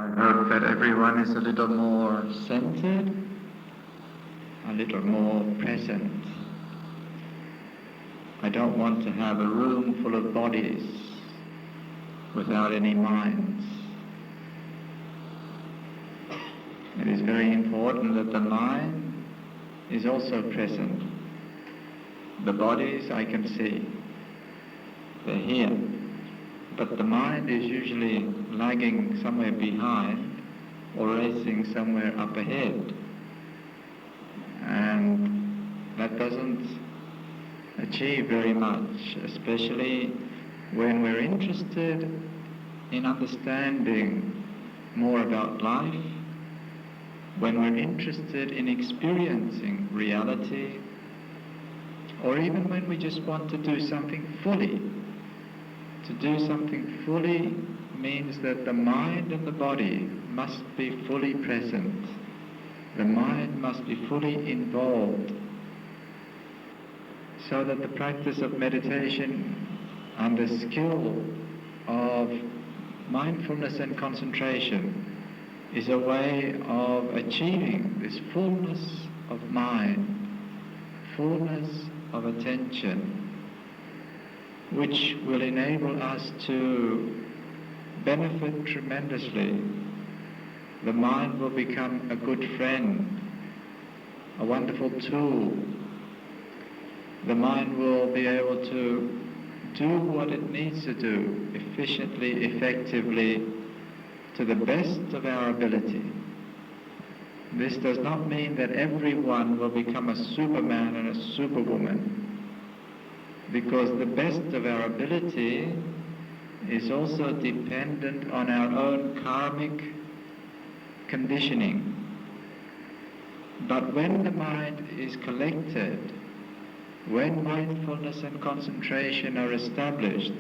I hope that everyone is a little more centered, a little more present. I don't want to have a room full of bodies without any minds. It is very important that the mind is also present. The bodies I can see, they're here, but the mind is usually lagging somewhere behind or racing somewhere up ahead. And that doesn't achieve very much, especially when we're interested in understanding more about life, when we're interested in experiencing reality, or even when we just want to do something fully. To do something fully means that the mind and the body must be fully present. The mind must be fully involved, so that the practice of meditation and the skill of mindfulness and concentration is a way of achieving this fullness of mind, fullness of attention, which will enable us to benefit tremendously. The mind will become a good friend, a wonderful tool. The mind will be able to do what it needs to do efficiently, effectively, to the best of our ability. This does not mean that everyone will become a superman and a superwoman, because the best of our ability is also dependent on our own karmic conditioning. But when the mind is collected, when mindfulness and concentration are established,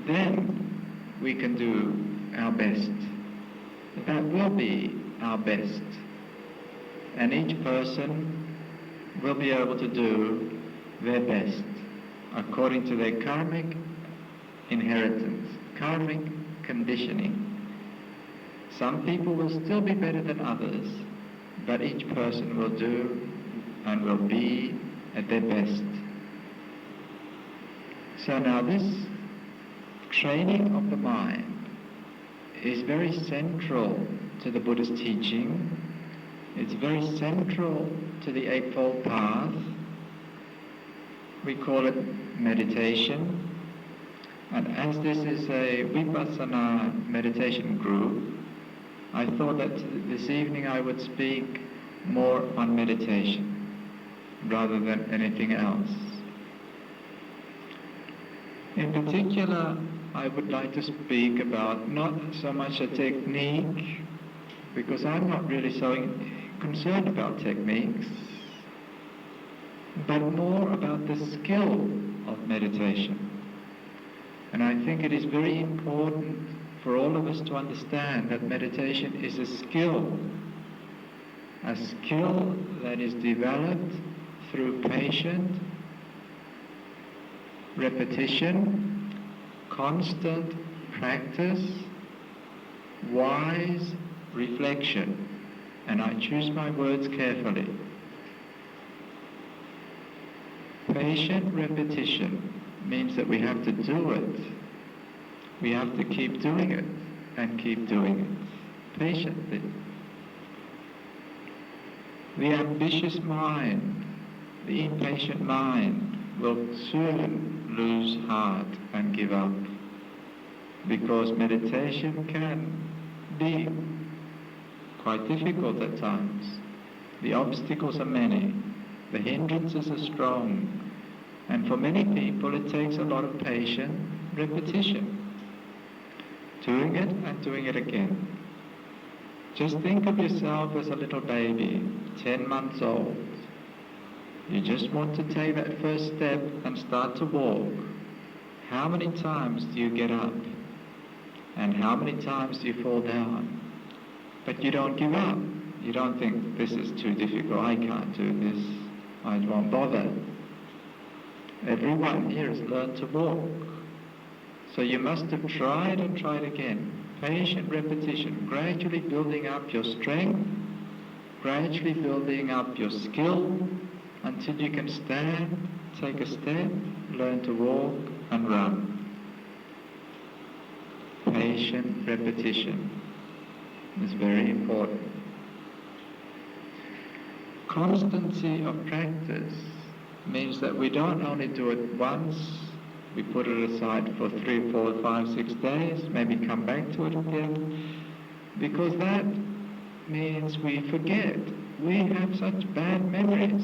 then we can do our best. That will be our best. And each person will be able to do their best according to their karmic inheritance, karmic conditioning. Some people will still be better than others, but each person will do and will be at their best. So now this training of the mind is very central to the Buddha's teaching. It's very central to the Eightfold Path. We call it meditation. And as this is a Vipassana meditation group, I thought that this evening I would speak more on meditation rather than anything else. In particular, I would like to speak about not so much a technique, because I'm not really so concerned about techniques, but more about the skill of meditation. And I think it is very important for all of us to understand that meditation is a skill that is developed through patient repetition, constant practice, wise reflection. And I choose my words carefully. Patient repetition means that we have to do it. We have to keep doing it and keep doing it patiently. The ambitious mind, the impatient mind, will soon lose heart and give up, because meditation can be quite difficult at times. The obstacles are many, the hindrances are strong, and for many people it takes a lot of patient repetition, doing it and doing it again. Just think of yourself as a little baby, 10 months old. You just want to take that first step and start to walk. How many times do you get up? And how many times do you fall down? But you don't give up. You don't think, this is too difficult, I can't do this, I won't bother. Everyone here has learned to walk. So you must have tried and tried again. Patient repetition, gradually building up your strength, gradually building up your skill until you can stand, take a step, learn to walk and run. Patient repetition is very important. Constancy of practice means that we don't only do it once, we put it aside for 3, 4, 5, 6 days, maybe come back to it again, because that means we forget. We have such bad memories.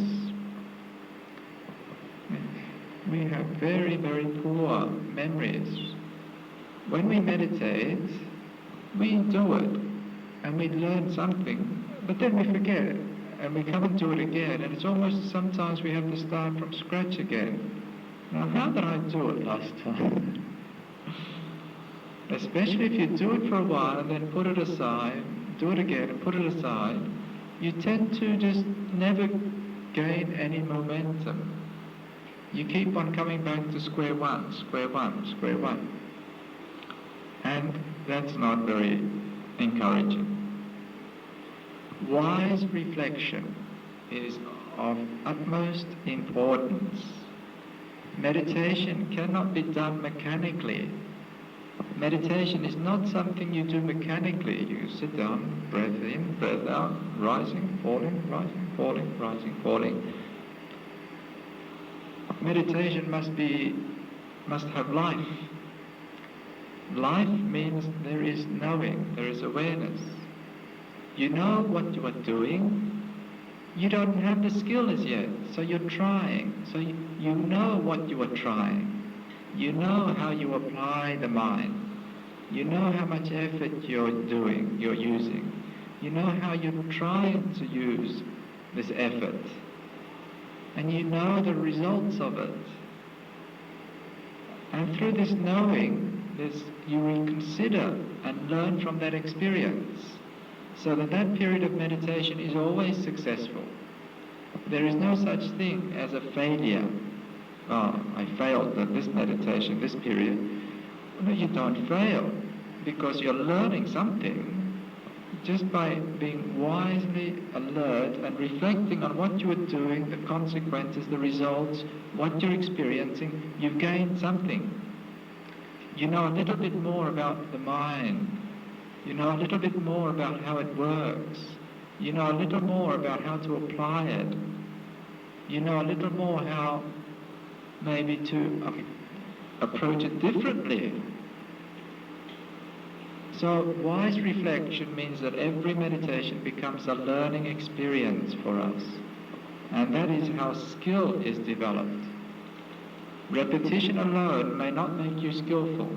We have very, very poor memories. When we meditate, we do it and we learn something, but then we forget it and we come and do it again, and it's almost sometimes we have to start from scratch again. Now, how did I do it last time? Especially if you do it for a while and then put it aside, do it again and put it aside, you tend to just never gain any momentum. You keep on coming back to square one, square one, square one. And that's not very encouraging. Wise reflection is of utmost importance. Meditation cannot be done mechanically. Meditation is not something you do mechanically. You sit down, breath in, breath out, rising, falling, rising, falling. Meditation must have life. Life means there is knowing, there is awareness. You know what you are doing. You don't have the skill as yet, so you're trying. So you know what you are trying. You know how you apply the mind. You know how much effort you're using. You know how you're trying to use this effort. And you know the results of it. And through this knowing, you reconsider and learn from that experience, so that period of meditation is always successful. There is no such thing as a failure. Oh, I failed at this meditation, this period. No, you don't fail, because you're learning something just by being wisely alert and reflecting on what you are doing, the consequences, the results, what you're experiencing. You've gained something. You know a little bit more about the mind. You know a little bit more about how it works. You know a little more about how to apply it. You know a little more how maybe to approach it differently. So wise reflection means that every meditation becomes a learning experience for us. And that is how skill is developed. Repetition alone may not make you skillful.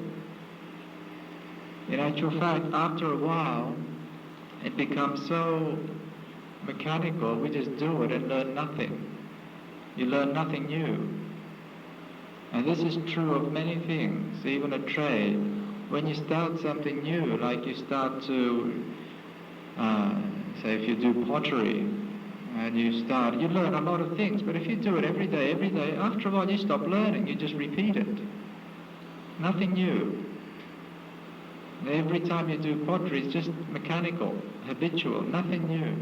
In actual fact, after a while, it becomes so mechanical, we just do it and learn nothing. You learn nothing new. And this is true of many things, even a trade. When you start something new, like you start to, say if you do pottery, and you learn a lot of things, but if you do it every day, after a while you stop learning, you just repeat it. Nothing new. Every time you do pottery, it's just mechanical, habitual, nothing new.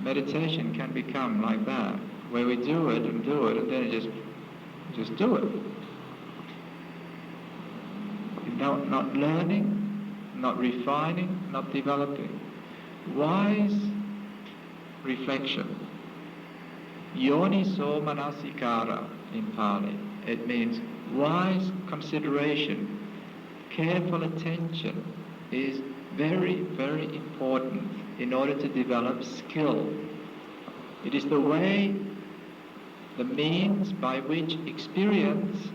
Meditation can become like that, where we do it, and then you just do it. Not learning, not refining, not developing. Wise reflection. Yoniso manasikara in Pali. It means wise consideration. Careful attention is very, very important in order to develop skill. It is the way, the means by which experience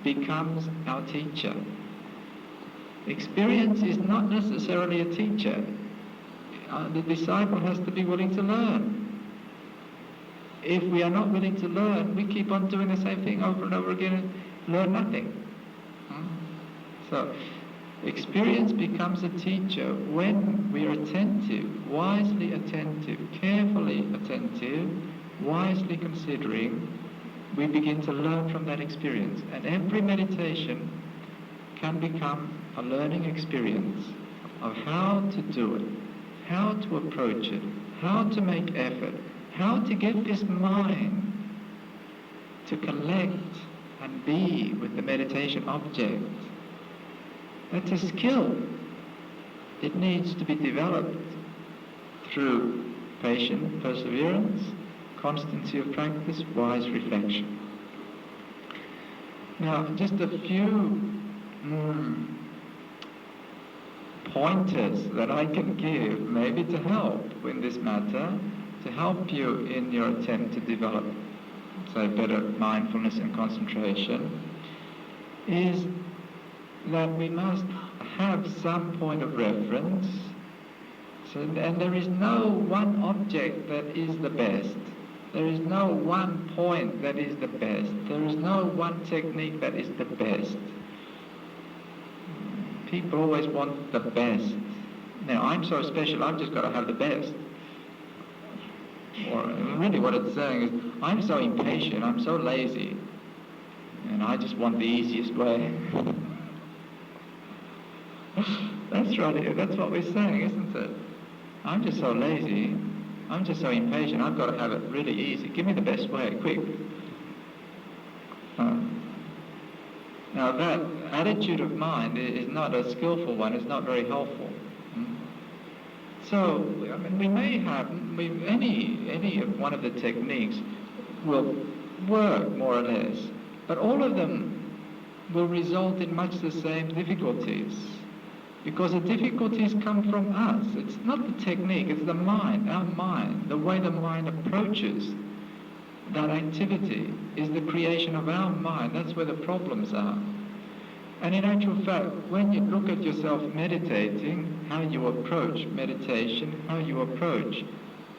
becomes our teacher. Experience is not necessarily a teacher. The disciple has to be willing to learn. If we are not willing to learn, we keep on doing the same thing over and over again and learn nothing. So, experience becomes a teacher when we are attentive, wisely attentive, carefully attentive, wisely considering. We begin to learn from that experience. And every meditation can become a learning experience of how to do it, how to approach it, how to make effort, how to get this mind to collect and be with the meditation object. That's a skill. It needs to be developed through patience, perseverance, constancy of practice, wise reflection. Now, just a few pointers that I can give, maybe to help in this matter, to help you in your attempt to develop, say, better mindfulness and concentration, is that we must have some point of reference. And there is no one object that is the best. There is no one point that is the best. There is no one technique that is the best. People always want the best. Now, I'm so special, I've just got to have the best. Or really what it's saying is, I'm so impatient, I'm so lazy, and I just want the easiest way. That's right, that's what we're saying, isn't it? I'm just so lazy, I'm just so impatient, I've got to have it really easy. Give me the best way, quick. Now that attitude of mind is not a skillful one, it's not very helpful. So, I mean, we may have, any one of the techniques will work more or less, but all of them will result in much the same difficulties. Because the difficulties come from us. It's not the technique, it's the mind, our mind. The way the mind approaches that activity is the creation of our mind. That's where the problems are. And in actual fact, when you look at yourself meditating, how you approach meditation, how you approach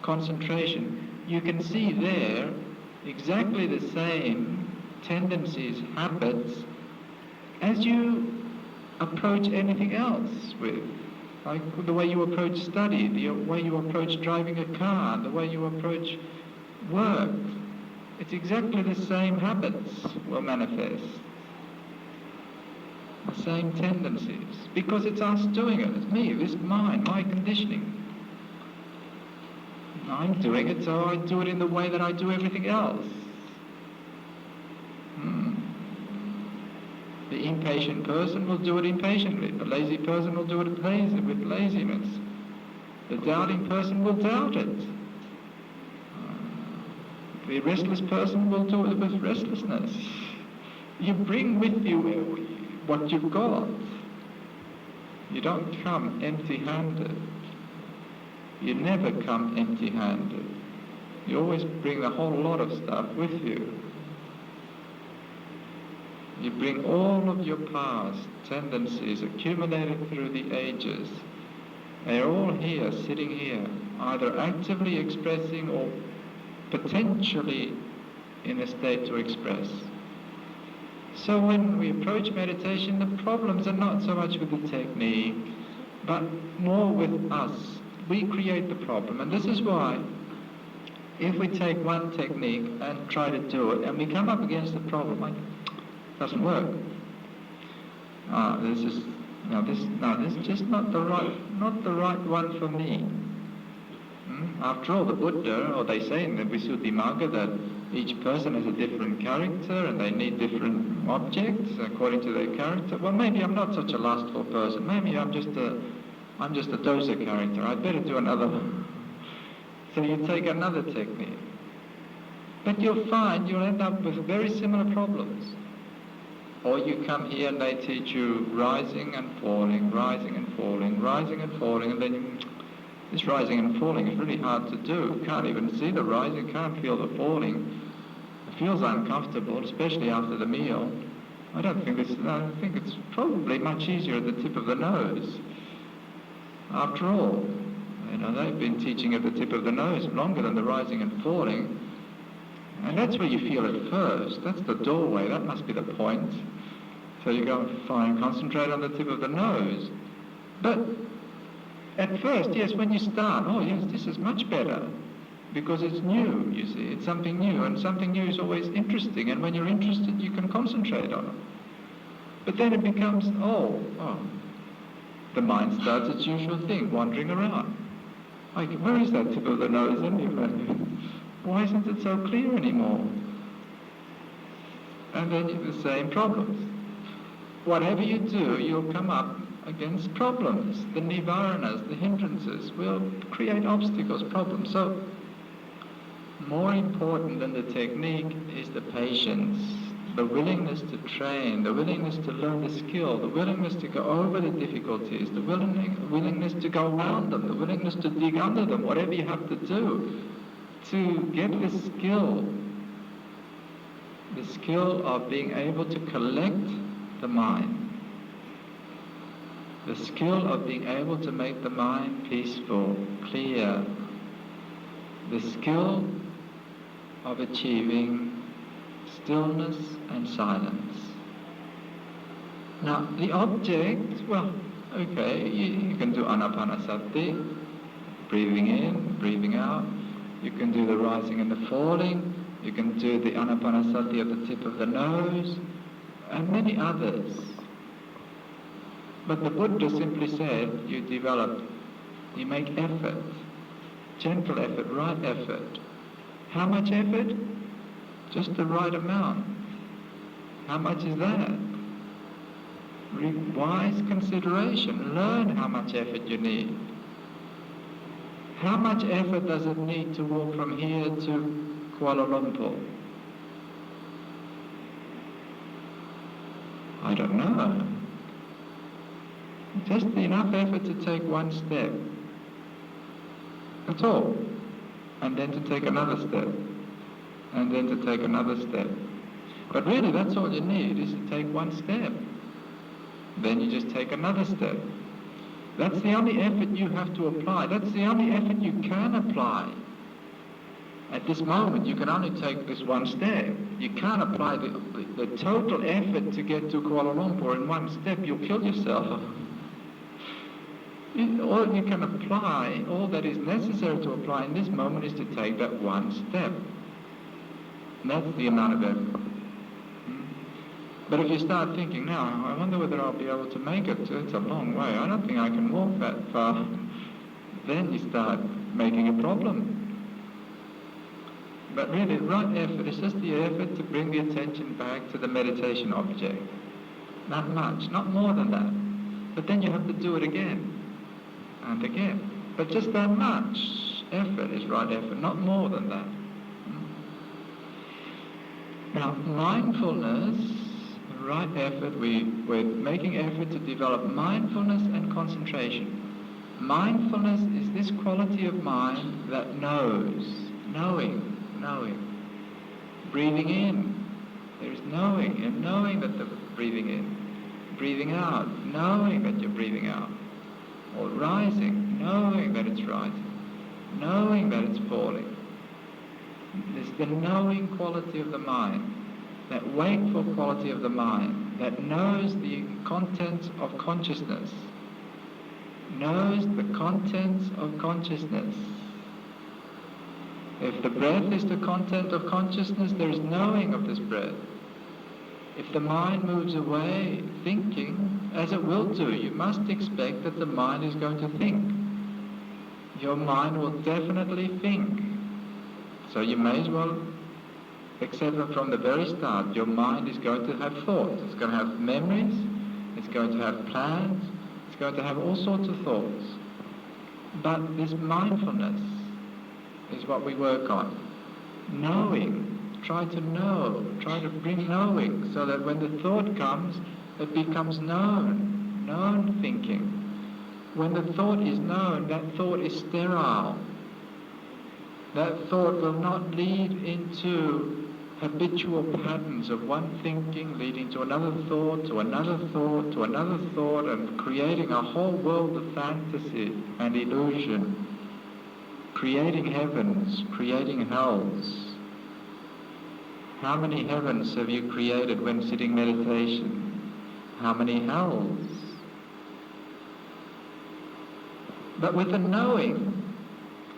concentration, you can see there exactly the same tendencies, habits, as you approach anything else with. Like the way you approach study, the way you approach driving a car, the way you approach work. It's exactly the same habits will manifest. The same tendencies. Because it's us doing it. It's me, this mind, my conditioning. I'm doing it, so I do it in the way that I do everything else. The impatient person will do it impatiently. The lazy person will do it with laziness. The doubting person will doubt it. The restless person will do it with restlessness. You bring with you what you've got. You don't come empty-handed. You never come empty-handed. You always bring a whole lot of stuff with you. You bring all of your past tendencies accumulated through the ages. They're all here, sitting here, either actively expressing or potentially in a state to express. So when we approach meditation, the problems are not so much with the technique, but more with us. We create the problem. And this is why, if we take one technique and try to do it, and we come up against the problem, like, doesn't work. This is just not the right one for me. After all, the Buddha, or they say in the Visuddhimagga that each person has a different character and they need different objects according to their character. Well, maybe I'm not such a lustful person. Maybe I'm just a dosa character. I'd better do another one. So you take another technique. But you'll find you'll end up with very similar problems. Or you come here and they teach you rising and falling, rising and falling, rising and falling, and then this rising and falling is really hard to do. You can't even see the rising, can't feel the falling. It feels uncomfortable, especially after the meal. I think it's probably much easier at the tip of the nose. After all, they've been teaching at the tip of the nose longer than the rising and falling. And that's where you feel it first. That's the doorway. That must be the point. So you go and concentrate on the tip of the nose. But at first, yes, when you start, oh yes, this is much better. Because it's new, you see. It's something new. And something new is always interesting. And when you're interested, you can concentrate on it. But then it becomes, the mind starts its usual thing, wandering around. Like, where is that tip of the nose anyway? Why isn't it so clear anymore? And then you have the same problems. Whatever you do, you'll come up against problems. The nivaranas, the hindrances, will create obstacles, problems. So, more important than the technique is the patience, the willingness to train, the willingness to learn the skill, the willingness to go over the difficulties, the willingness to go around them, the willingness to dig under them, whatever you have to do, to get the skill of being able to collect the mind, the skill of being able to make the mind peaceful, clear, the skill of achieving stillness and silence. Now, the object, you can do anapanasati, breathing in, breathing out. You can do the rising and the falling. You can do the anapanasati at the tip of the nose, and many others. But the Buddha simply said, you make effort, gentle effort, right effort. How much effort? Just the right amount. How much is that? Wise consideration. Learn how much effort you need. How much effort does it need to walk from here to Kuala Lumpur? I don't know. Just enough effort to take one step. That's all. And then to take another step. And then to take another step. But really, that's all you need, is to take one step. Then you just take another step. That's the only effort you have to apply. That's the only effort you can apply. At this moment, you can only take this one step. You can't apply the total effort to get to Kuala Lumpur in one step. You'll kill yourself. All you can apply, all that is necessary to apply in this moment is to take that one step. And that's the amount of effort. But if you start thinking, now, I wonder whether I'll be able to make it. It's a long way. I don't think I can walk that far. Then you start making a problem. But really, right effort is just the effort to bring the attention back to the meditation object. Not much, not more than that. But then you have to do it again and again. But just that much effort is right effort, not more than that. Now, mindfulness, right effort, we're making effort to develop mindfulness and concentration. Mindfulness is this quality of mind that knows, knowing. Breathing in, there is knowing, and knowing that you're breathing in. Breathing out, knowing that you're breathing out. Or rising, knowing that it's rising. Knowing that it's falling. There's the knowing quality of the mind, that wakeful quality of the mind, that knows the contents of consciousness. Knows the contents of consciousness. If the breath is the content of consciousness, there is knowing of this breath. If the mind moves away thinking, as it will do, you must expect that the mind is going to think. Your mind will definitely think. So you may as well accept that from the very start, your mind is going to have thoughts. It's going to have memories, it's going to have plans, it's going to have all sorts of thoughts. But this mindfulness is what we work on. Knowing, try to know, try to bring knowing, so that when the thought comes, it becomes known thinking. When the thought is known, that thought is sterile. That thought will not lead into habitual patterns of one thinking leading to another thought, to another thought, to another thought, and creating a whole world of fantasy and illusion. Creating heavens, creating hells. How many heavens have you created when sitting meditation? How many hells? But with the knowing,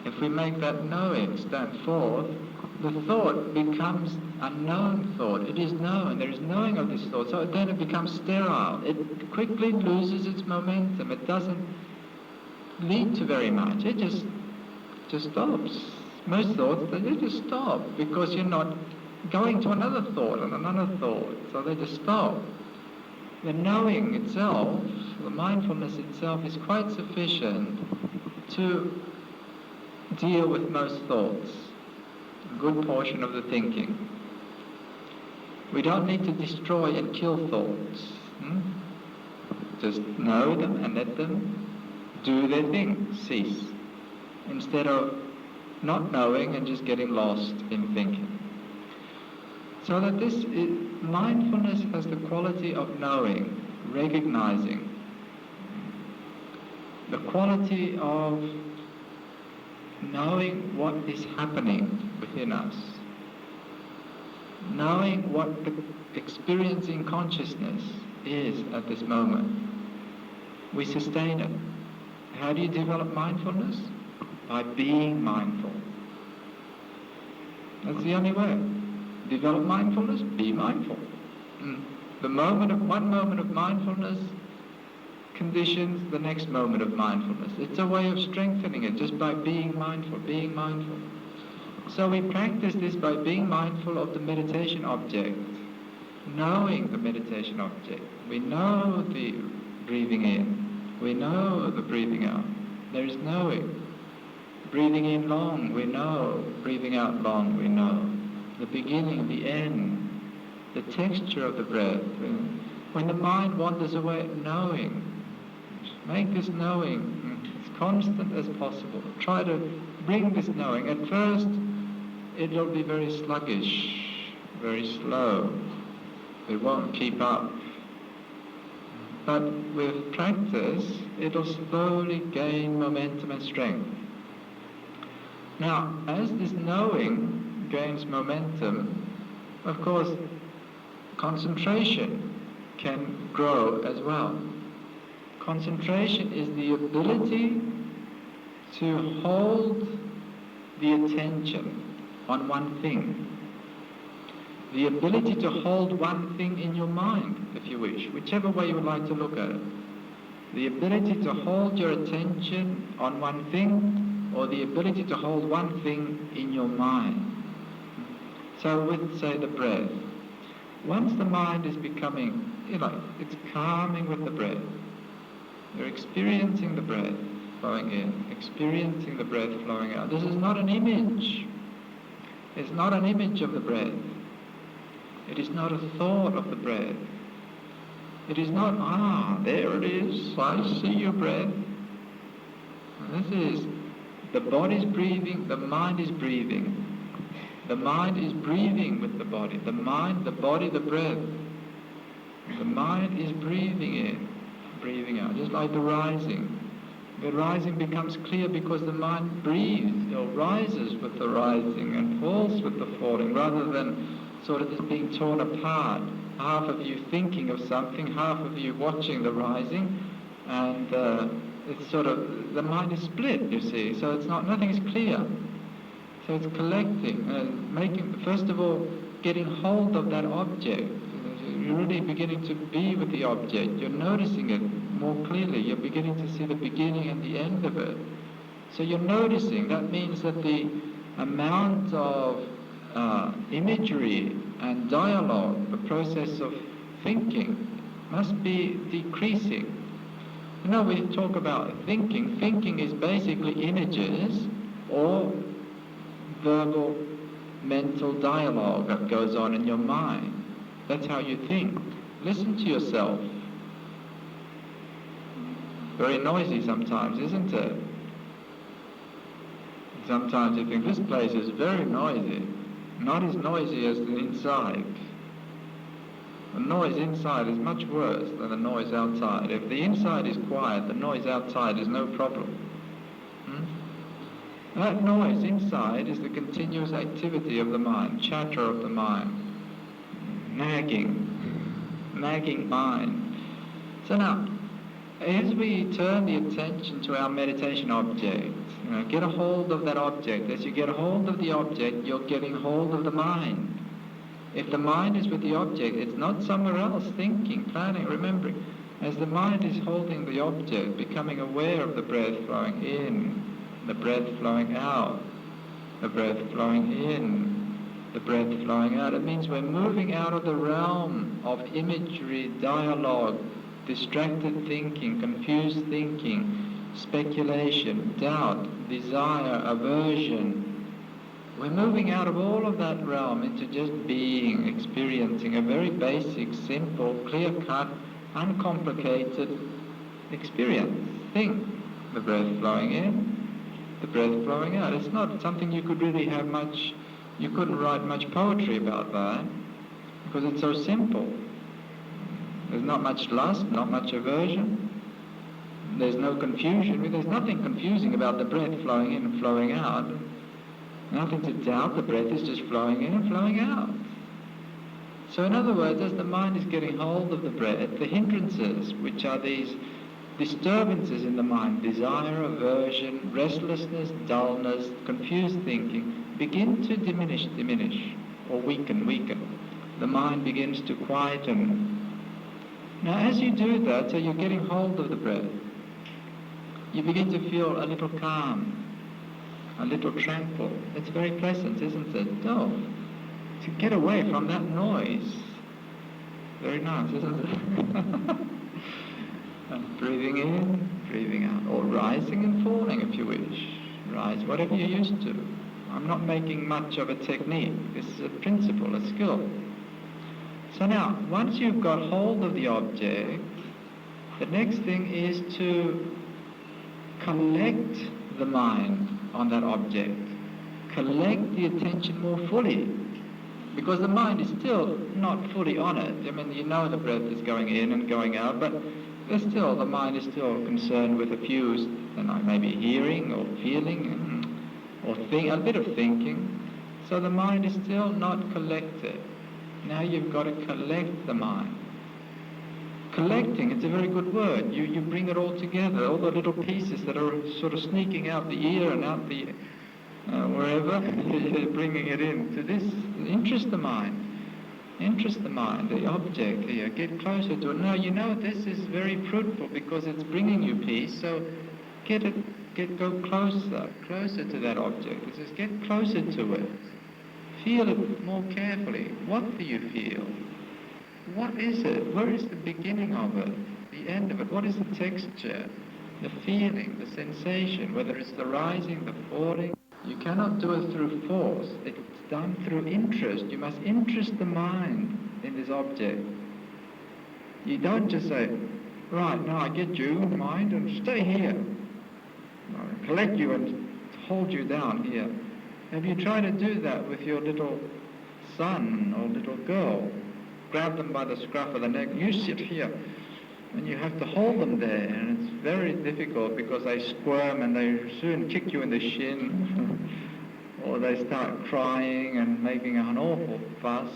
if we make that knowing stand forth, the thought becomes a known thought. It is known. There is knowing of this thought. So then it becomes sterile. It quickly loses its momentum. It doesn't lead to very much. It just stops. Most thoughts, they just stop because you're not going to another thought and another thought. So they just stop. The knowing itself, the mindfulness itself, is quite sufficient to deal with most thoughts, a good portion of the thinking. We don't need to destroy and kill thoughts. Just know them and let them do their thing, cease, instead of not knowing and just getting lost in thinking. So that mindfulness has the quality of knowing, recognizing, the quality of knowing what is happening within us, knowing what the experiencing consciousness is at this moment. We sustain it. How do you develop mindfulness? By being mindful. That's the only way. Develop mindfulness, be mindful. One moment of mindfulness conditions the next moment of mindfulness. It's a way of strengthening it just by being mindful, being mindful. So we practice this by being mindful of the meditation object, knowing the meditation object. We know the breathing in, we know the breathing out. There is knowing. Breathing in long, we know. Breathing out long, we know. The beginning, the end, the texture of the breath. When the mind wanders away, knowing. Make this knowing as constant as possible. Try to bring this knowing. At first, it'll be very sluggish, very slow. It won't keep up. But with practice, it'll slowly gain momentum and strength. Now, as this knowing gains momentum, of course, concentration can grow as well. Concentration is the ability to hold the attention on one thing. The ability to hold one thing in your mind, if you wish, whichever way you would like to look at it. The ability to hold your attention on one thing, or the ability to hold one thing in your mind. So with, say, the breath. Once the mind is becoming, it's calming with the breath. You're experiencing the breath flowing in, experiencing the breath flowing out. This is not an image. It's not an image of the breath. It is not a thought of the breath. It is not, there it is, I see your breath. This is, the body's breathing, the mind is breathing. The mind is breathing with the body. The mind, the body, the breath. The mind is breathing in, breathing out, just like the rising. The rising becomes clear because the mind breathes or rises with the rising and falls with the falling, rather than sort of just being torn apart. Half of you thinking of something, half of you watching the rising, and it's sort of, the mind is split, you see, so it's not, nothing is clear. So it's collecting and making, first of all, getting hold of that object. You're really beginning to be with the object. You're noticing it more clearly. You're beginning to see the beginning and the end of it. So you're noticing. That means that the amount of imagery and dialogue, the process of thinking, must be decreasing. We talk about thinking. Thinking is basically images or verbal mental dialogue that goes on in your mind. That's how you think. Listen to yourself. Very noisy sometimes, isn't it? Sometimes you think, this place is very noisy. Not as noisy as the inside. The noise inside is much worse than the noise outside. If the inside is quiet, the noise outside is no problem. That noise inside is the continuous activity of the mind, chatter of the mind, nagging mind. So now, as we turn the attention to our meditation object, get a hold of that object. As you get a hold of the object, you're getting hold of the mind. If the mind is with the object, it's not somewhere else thinking, planning, remembering. As the mind is holding the object, becoming aware of the breath flowing in, the breath flowing out, the breath flowing in, the breath flowing out, it means we're moving out of the realm of imagery, dialogue, distracted thinking, confused thinking, speculation, doubt, desire, aversion. We're moving out of all of that realm into just being, experiencing a very basic, simple, clear-cut, uncomplicated experience. Think. The breath flowing in, the breath flowing out. It's not something you could really have much, you couldn't write much poetry about that, because it's so simple. There's not much lust, not much aversion. There's no confusion. There's nothing confusing about the breath flowing in and flowing out. Nothing to doubt. The breath is just flowing in and flowing out. So in other words, as the mind is getting hold of the breath, the hindrances, which are these disturbances in the mind, desire, aversion, restlessness, dullness, confused thinking, begin to diminish, or weaken. The mind begins to quieten. Now as you do that, so you're getting hold of the breath, you begin to feel a little calm, a little tranquil. It's very pleasant, isn't it? Oh, to get away from that noise. Very nice, isn't it? Breathing in, breathing out, or rising and falling if you wish. Rise, whatever you're used to. I'm not making much of a technique. This is a principle, a skill. So now, once you've got hold of the object, the next thing is to collect the mind on that object. Collect the attention more fully, because the mind is still not fully on it. I mean, you know the breath is going in and going out, but the mind is still concerned with a few, maybe hearing or feeling or a bit of thinking. So the mind is still not collected. Now you've got to collect the mind. Collecting, it's a very good word. You bring it all together, all the little pieces that are sort of sneaking out the ear and out the wherever, you're bringing it in to this. Interest the mind, the object here, get closer to it. Now you know this is very fruitful because it's bringing you peace, so go closer to that object. It says get closer to it. Feel it more carefully. What do you feel? What is it? Where is the beginning of it? The end of it? What is the texture? The feeling, the sensation, whether it's the rising, the falling. You cannot do it through force. It's done through interest. You must interest the mind in this object. You don't just say, right, now I get you, mind, and stay here. I'll collect you and hold you down here. Have you tried to do that with your little son or little girl? Grab them by the scruff of the neck, you sit here, and you have to hold them there, and it's very difficult because they squirm and they soon kick you in the shin, or they start crying and making an awful fuss.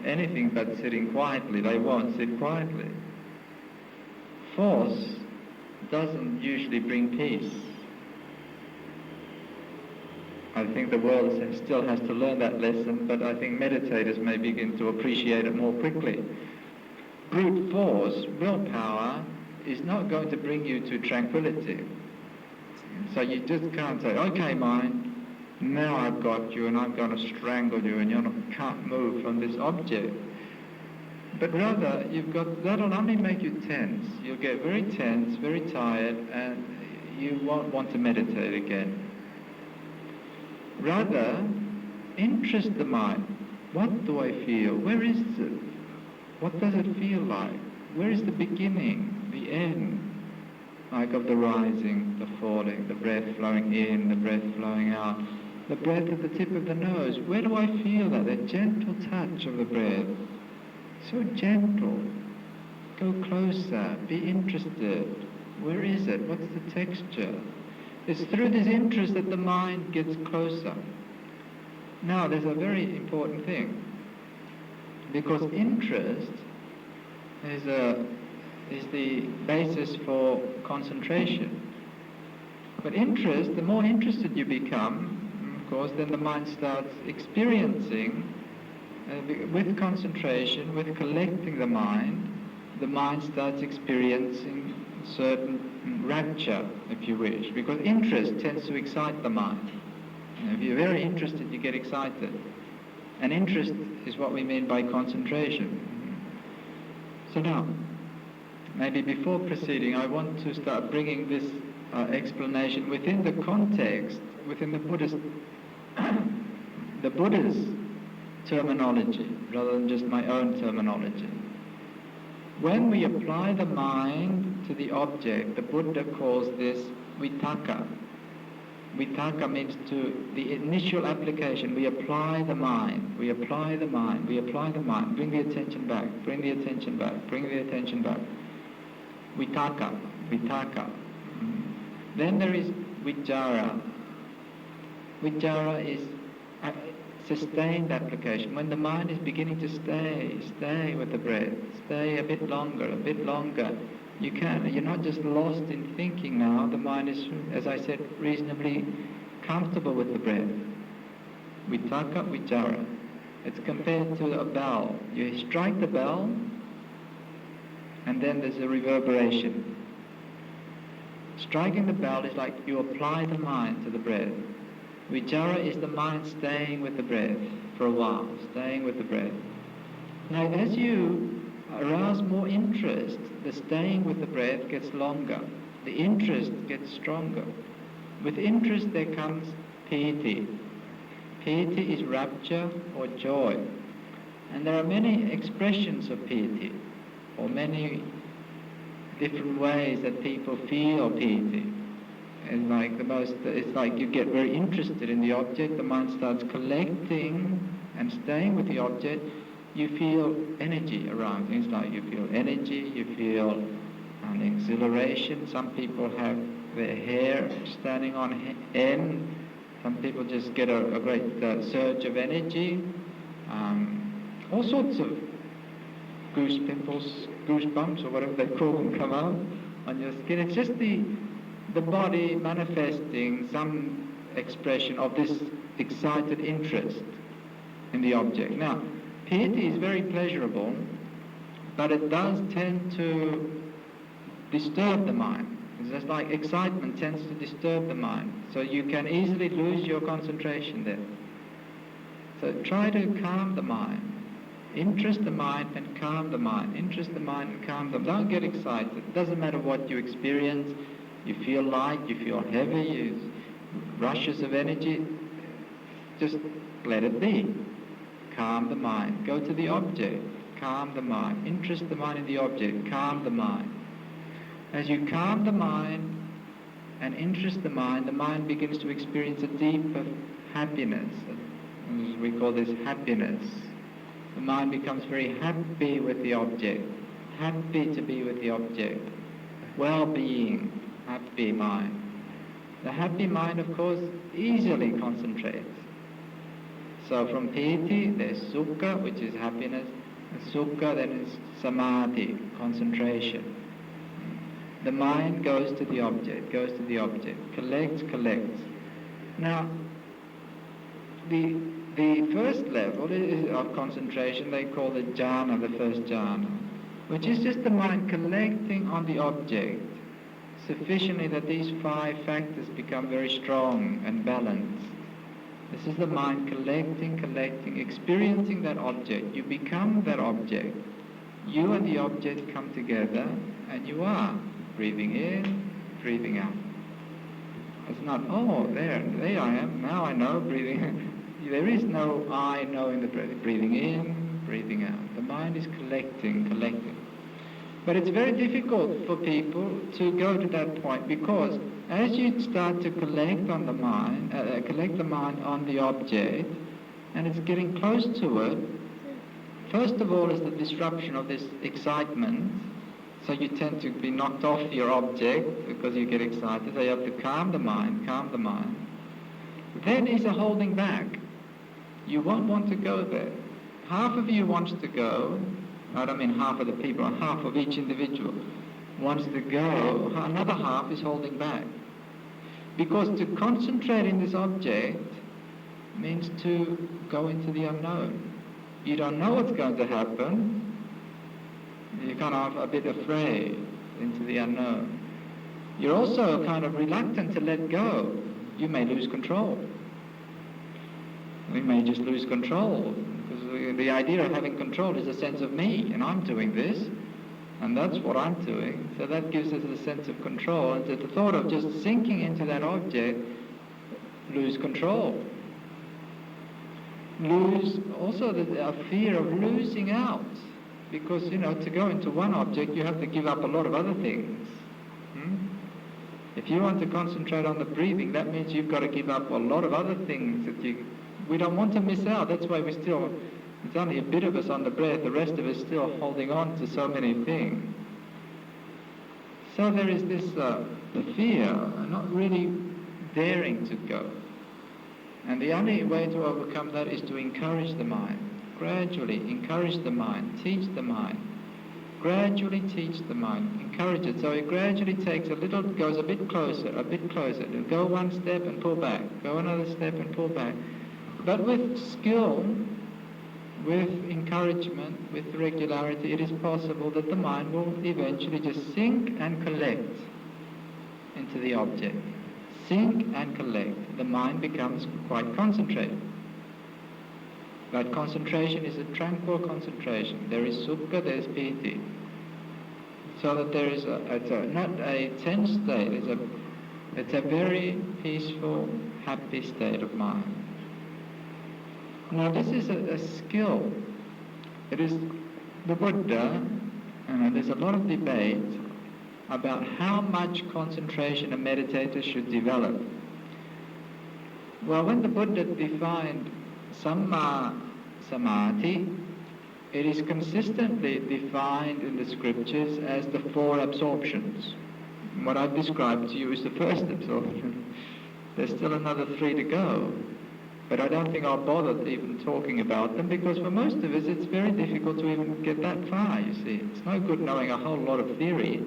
Anything but sitting quietly, they won't sit quietly. Force doesn't usually bring peace. I think the world still has to learn that lesson, but I think meditators may begin to appreciate it more quickly. Brute force, willpower, is not going to bring you to tranquility. So you just can't say, okay, mind, now I've got you and I'm going to strangle you and you can't move from this object. But rather, that'll only make you tense. You'll get very tense, very tired, and you won't want to meditate again. Rather, interest the mind. What do I feel? Where is it? What does it feel like? Where is the beginning, the end? Like of the rising, the falling, the breath flowing in, the breath flowing out, the breath at the tip of the nose. Where do I feel that? The gentle touch of the breath. So gentle. Go closer. Be interested. Where is it? What's the texture? It's through this interest that the mind gets closer. Now, there's a very important thing, because interest is is the basis for concentration. But interest, the more interested you become, of course, then the mind starts experiencing, with concentration, with collecting the mind starts experiencing certain rapture, if you wish, because interest tends to excite the mind. If you're very interested, you get excited. And interest is what we mean by concentration. So now, maybe before proceeding, I want to start bringing this explanation within the context, within the Buddha's terminology, rather than just my own terminology. When we apply the mind to the object, the Buddha calls this vitakka. Vitakka means to the initial application. We apply the mind, we apply the mind, we apply the mind. Bring the attention back, bring the attention back, bring the attention back. Vitakka. Then there is vichara. Vichara is sustained application. When the mind is beginning to stay with the breath, stay a bit longer. You're not just lost in thinking now. The mind is, as I said, reasonably comfortable with the breath. Vitakka, vichara. It's compared to a bell. You strike the bell, and then there's a reverberation. Striking the bell is like you apply the mind to the breath. Vichara is the mind staying with the breath for a while, staying with the breath. Now, as you arouse more interest, the staying with the breath gets longer. The interest gets stronger. With interest there comes piti. Piti is rapture or joy. And there are many expressions of piti, or many different ways that people feel piti. It's like you get very interested in the object, the mind starts collecting and staying with the object. You feel energy around. It's like you feel energy, you feel an exhilaration. Some people have their hair standing on end. Some people just get a great surge of energy. All sorts of goose pimples, goosebumps, or whatever they call them, come out on your skin. It's just the body manifesting some expression of this excited interest in the object. Now, piti is very pleasurable, but it does tend to disturb the mind. It's just like excitement tends to disturb the mind. So you can easily lose your concentration there. So try to calm the mind. Interest the mind and calm the mind. Interest the mind and calm them. Don't get excited. It doesn't matter what you experience. You feel light, you feel heavy, rushes of energy. Just let it be. Calm the mind. Go to the object. Calm the mind. Interest the mind in the object. Calm the mind. As you calm the mind and interest the mind begins to experience a deeper happiness. We call this happiness. The mind becomes very happy with the object. Happy to be with the object. Well-being. Happy mind. The happy mind, of course, easily concentrates. So from piti, there's sukha, which is happiness. And sukha, then is samadhi, concentration. The mind goes to the object, collects. Now, the first level of concentration, they call it jhana, the first jhana, which is just the mind collecting on the object sufficiently that these 5 factors become very strong and balanced. This is the mind collecting, experiencing that object. You become that object. You and the object come together, and you are breathing in, breathing out. It's not, there I am, now I know, breathing in. There is no I knowing the breath, breathing in, breathing out. The mind is collecting. But it's very difficult for people to go to that point, because as you start to collect on the mind, collect the mind on the object, and it's getting close to it, first of all is the disruption of this excitement. So you tend to be knocked off your object because you get excited. So you have to calm the mind. Then is a holding back. You won't want to go there. Half of you wants to go, I don't mean half of the people, half of each individual wants to go, another half is holding back. Because to concentrate in this object means to go into the unknown. You don't know what's going to happen. You're kind of a bit afraid into the unknown. You're also kind of reluctant to let go. You may lose control. We may just lose control. Because the idea of having control is a sense of me, and I'm doing this, and that's what I'm doing. So that gives us a sense of control. And the thought of just sinking into that object, lose control. Lose also a fear of losing out. Because, to go into one object, you have to give up a lot of other things. If you want to concentrate on the breathing, that means you've got to give up a lot of other things that we don't want to miss out. That's why it's only a bit of us on the breath, the rest of us still holding on to so many things. So there is this fear, not really daring to go. And the only way to overcome that is to encourage the mind. Gradually encourage the mind, teach the mind. Gradually teach the mind, encourage it. So it gradually takes goes a bit closer. It'll go one step and pull back, go another step and pull back. But with skill, with encouragement, with regularity, it is possible that the mind will eventually just sink and collect into the object. Sink and collect. The mind becomes quite concentrated. But concentration is a tranquil concentration. There is sukha, there is piti. So that there is not a tense state, it's a very peaceful, happy state of mind. Now this is a skill. It is the Buddha, and there's a lot of debate about how much concentration a meditator should develop. Well, when the Buddha defined Samma Samadhi, it is consistently defined in the scriptures as the 4 absorptions. What I've described to you is the first absorption. There's still another 3 to go. But I don't think I'll bother even talking about them, because for most of us it's very difficult to even get that far, you see. It's no good knowing a whole lot of theory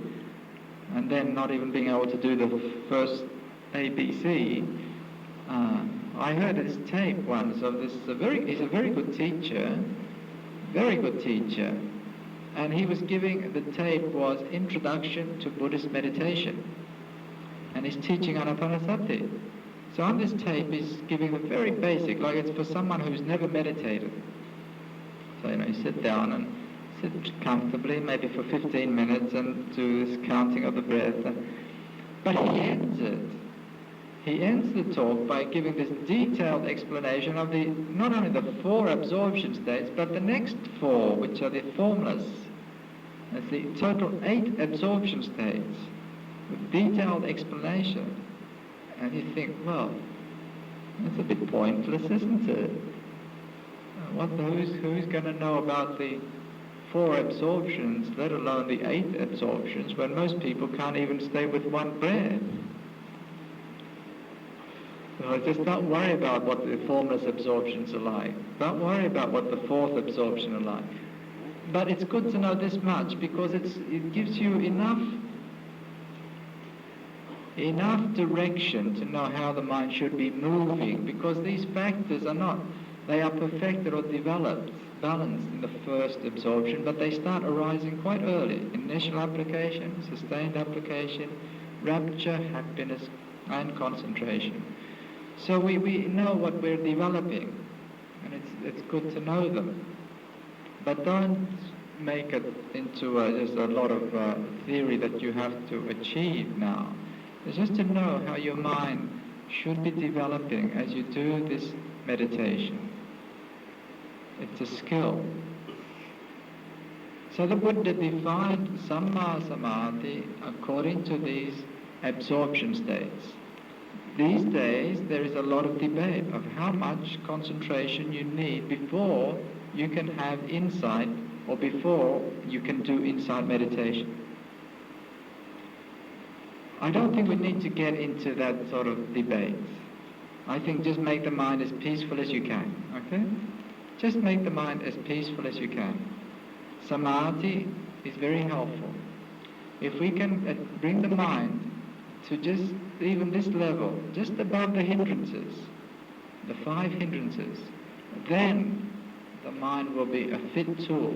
and then not even being able to do the first ABC. I heard this tape once of this, he's a very good teacher, and he was giving, the tape was Introduction to Buddhist Meditation, and he's teaching Anapanasati. So on this tape he's giving the very basic, like it's for someone who's never meditated. So, you sit down and sit comfortably, maybe for 15 minutes, and do this counting of the breath. But he ends the talk by giving this detailed explanation of not only the 4 absorption states, but the next 4, which are the formless. That's the total 8 absorption states, with detailed explanation. And you think, well, that's a bit pointless, isn't it? Who's going to know about the 4 absorptions, let alone the 8 absorptions, when most people can't even stay with one breath? So just don't worry about what the formless absorptions are like. Don't worry about what the 4th absorption are like. But it's good to know this much, because it gives you enough direction to know how the mind should be moving, because these factors they are perfected or developed, balanced in the first absorption, but they start arising quite early. Initial application, sustained application, rapture, happiness, and concentration. So we know what we're developing, and it's good to know them. But don't make it into just a lot of theory that you have to achieve now. It's just to know how your mind should be developing as you do this meditation. It's a skill. So the Buddha defined Samma Samadhi according to these absorption states. These days there is a lot of debate of how much concentration you need before you can have insight, or before you can do insight meditation. I don't think we need to get into that sort of debate. I think just make the mind as peaceful as you can, okay? Just make the mind as peaceful as you can. samadhi is very helpful. If we can bring the mind to just even this level, just above the hindrances, the 5 hindrances, then the mind will be a fit tool.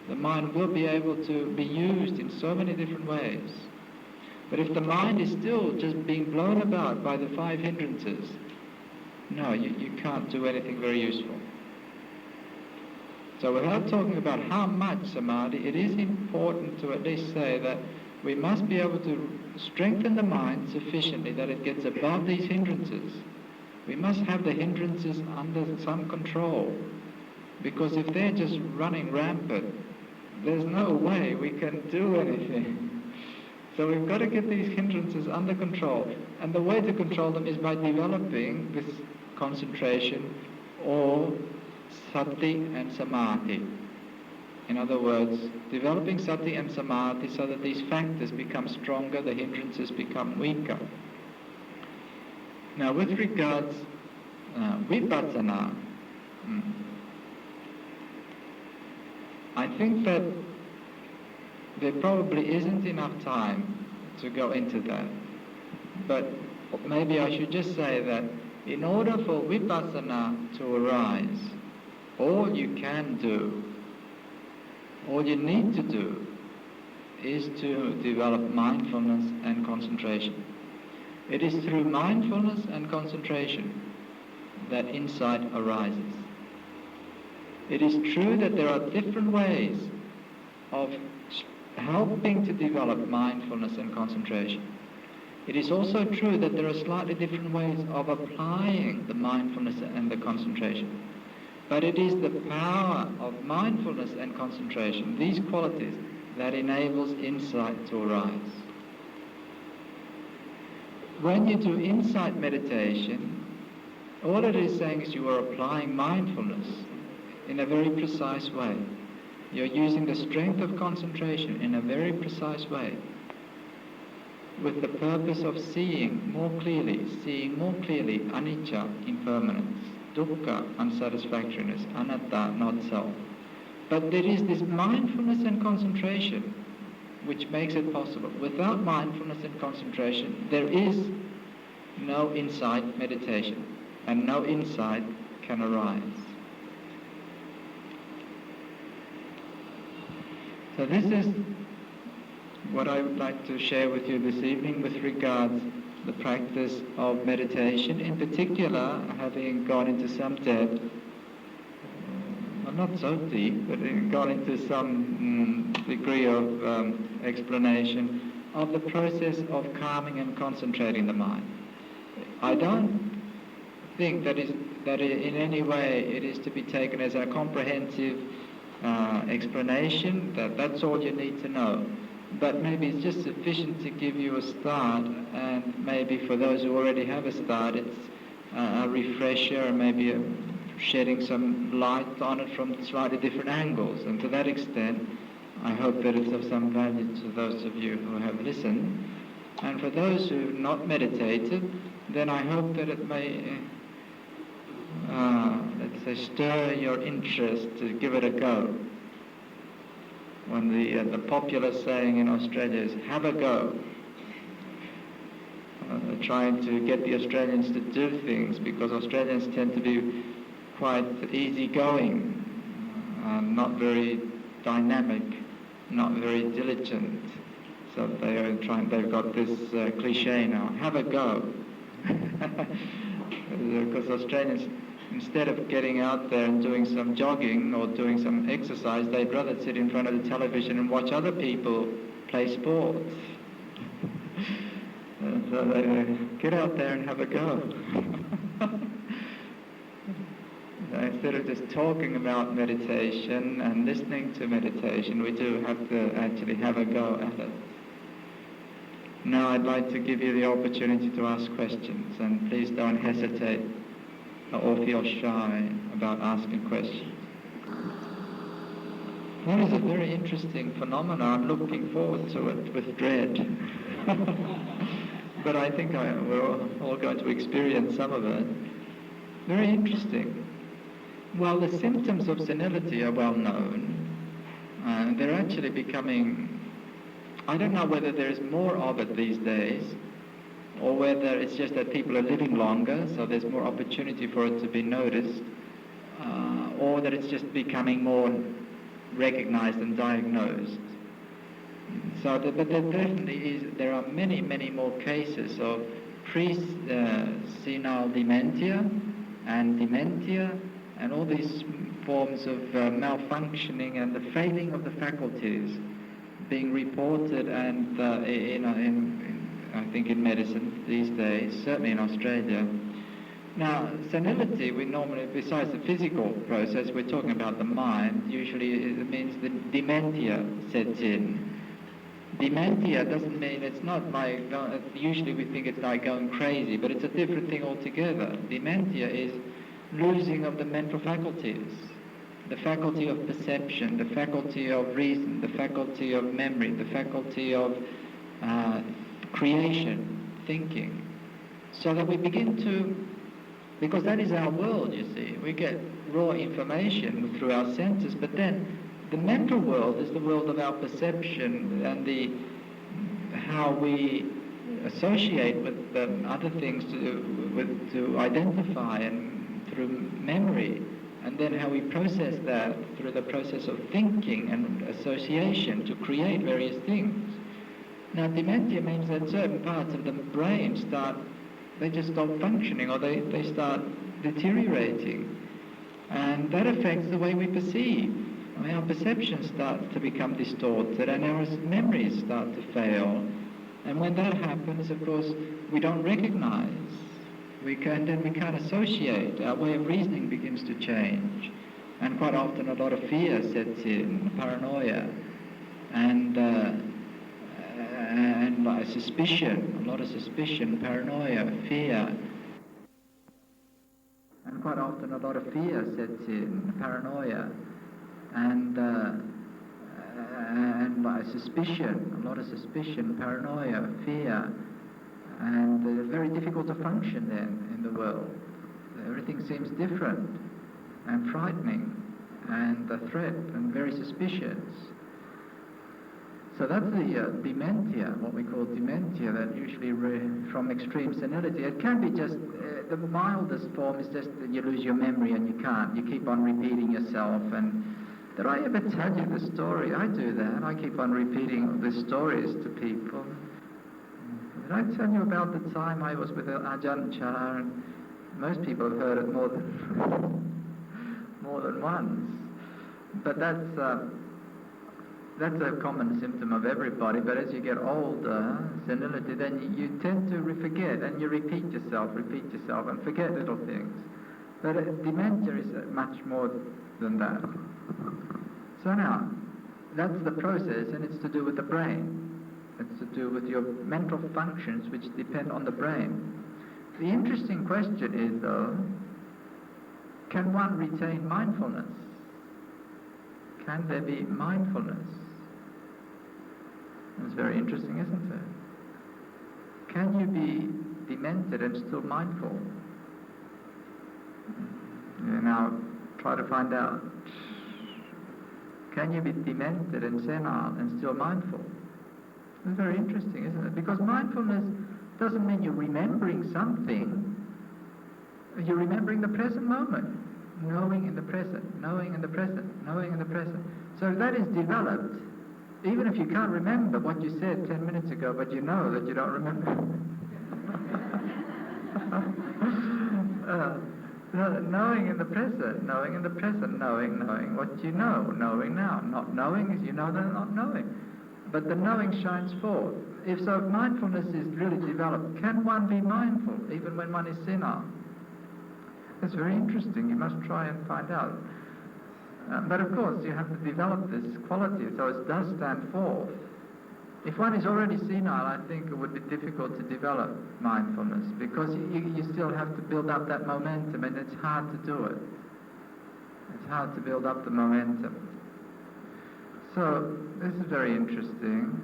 The mind will be able to be used in so many different ways. But if the mind is still just being blown about by the 5 hindrances, no, you can't do anything very useful. So without talking about how much samadhi, it is important to at least say that we must be able to strengthen the mind sufficiently that it gets above these hindrances. We must have the hindrances under some control, because if they're just running rampant, there's no way we can do anything. So we've got to get these hindrances under control. And the way to control them is by developing this concentration or sati and samadhi. In other words, developing sati and samadhi so that these factors become stronger, the hindrances become weaker. Now with regards vipassana, I think that there probably isn't enough time to go into that. But maybe I should just say that in order for vipassana to arise, all you can do, all you need to do, is to develop mindfulness and concentration. It is through mindfulness and concentration that insight arises. It is true that there are different ways of helping to develop mindfulness and concentration. It is also true that there are slightly different ways of applying the mindfulness and the concentration. But it is the power of mindfulness and concentration, these qualities, that enables insight to arise. When you do insight meditation, all it is saying is you are applying mindfulness in a very precise way. You're using the strength of concentration in a very precise way, with the purpose of seeing more clearly anicca, impermanence, dukkha, unsatisfactoriness, anatta, not self. But there is this mindfulness and concentration which makes it possible. Without mindfulness and concentration, there is no insight meditation, and no insight can arise. So this is what I would like to share with you this evening with regards the practice of meditation, in particular having gone into some depth, well, not so deep, but gone into some degree of explanation of the process of calming and concentrating the mind. I don't think that in any way it is to be taken as a comprehensive explanation, that's all you need to know. But maybe it's just sufficient to give you a start, and maybe for those who already have a start, it's a refresher, and maybe shedding some light on it from slightly different angles. And to that extent, I hope that it's of some value to those of you who have listened. And for those who have not meditated, then I hope that it may let's say, stir your interest to give it a go. When the popular saying in Australia is, have a go. Trying to get the Australians to do things, because Australians tend to be quite easygoing, not very dynamic, not very diligent. So they've got this cliche now, have a go. Because Australians, instead of getting out there and doing some jogging or doing some exercise, they'd rather sit in front of the television and watch other people play sports. So they get out there and have a go. Instead of just talking about meditation and listening to meditation, we do have to actually have a go at it. Now I'd like to give you the opportunity to ask questions, and please don't hesitate or feel shy about asking questions. That is a very interesting phenomenon. I'm looking forward to it with dread. But I think we're all going to experience some of it. Very interesting. Well, the symptoms of senility are well known. They're actually becoming, I don't know whether there's more of it these days, or whether it's just that people are living longer, so there's more opportunity for it to be noticed, or that it's just becoming more recognized and diagnosed. So, but there definitely is, there are many, many more cases of pre-senile dementia and all these forms of malfunctioning and the failing of the faculties being reported, and I think in medicine these days, certainly in Australia. Now, senility, we normally, besides the physical process, we're talking about the mind. Usually it means the dementia sets in. Dementia doesn't mean, it's not like, usually we think it's like going crazy, but it's a different thing altogether. Dementia is losing of the mental faculties, the faculty of perception, the faculty of reason, the faculty of memory, the faculty of creation, thinking. So that we begin to, because that is our world, you see. We get raw information through our senses, but then the mental world is the world of our perception and how we associate with other things to identify, and through memory, and then how we process that through the process of thinking and association to create various things. Now, dementia means that certain parts of the brain they just stop functioning, or they start deteriorating, and that affects the way we perceive. I mean, our perceptions start to become distorted, and our memories start to fail. And when that happens, of course, we don't recognize. Then we can't associate. Our way of reasoning begins to change. And quite often a lot of fear sets in, paranoia, and suspicion, a lot of suspicion, paranoia, fear. And quite often a lot of fear sets in, paranoia, and suspicion, a lot of suspicion, paranoia, fear, and it's very difficult to function then in the world. Everything seems different and frightening and a threat and very suspicious. So that's the dementia, what we call dementia, that usually from extreme senility. It can be just, the mildest form is just that you lose your memory and you keep on repeating yourself. And did I ever tell you the story? I do that. I keep on repeating the stories to people. Did I tell you about the time I was with Ajahn? And most people have heard it more than once. But that's a common symptom of everybody. But as you get older, senility, then you tend to forget, and you repeat yourself, and forget little things. But dementia is much more than that. So now, that's the process, and it's to do with the brain. It's to do with your mental functions, which depend on the brain. The interesting question is, though, can one retain mindfulness? Can there be mindfulness? It's very interesting, isn't it? Can you be demented and still mindful? You now try to find out. Can you be demented and senile and still mindful? It's very interesting, isn't it? Because mindfulness doesn't mean you're remembering something. You're remembering the present moment. Knowing in the present, knowing in the present, knowing in the present. So that is developed, even if you can't remember what you said 10 minutes ago, but you know that you don't remember. Knowing in the present, knowing what you know, knowing now. Not knowing is you know that not knowing. But the knowing shines forth. If mindfulness is really developed, can one be mindful even when one is senile? That's very interesting. You must try and find out. But of course, you have to develop this quality so it does stand forth. If one is already senile, I think it would be difficult to develop mindfulness because you still have to build up that momentum, and it's hard to do it. It's hard to build up the momentum. So this is very interesting.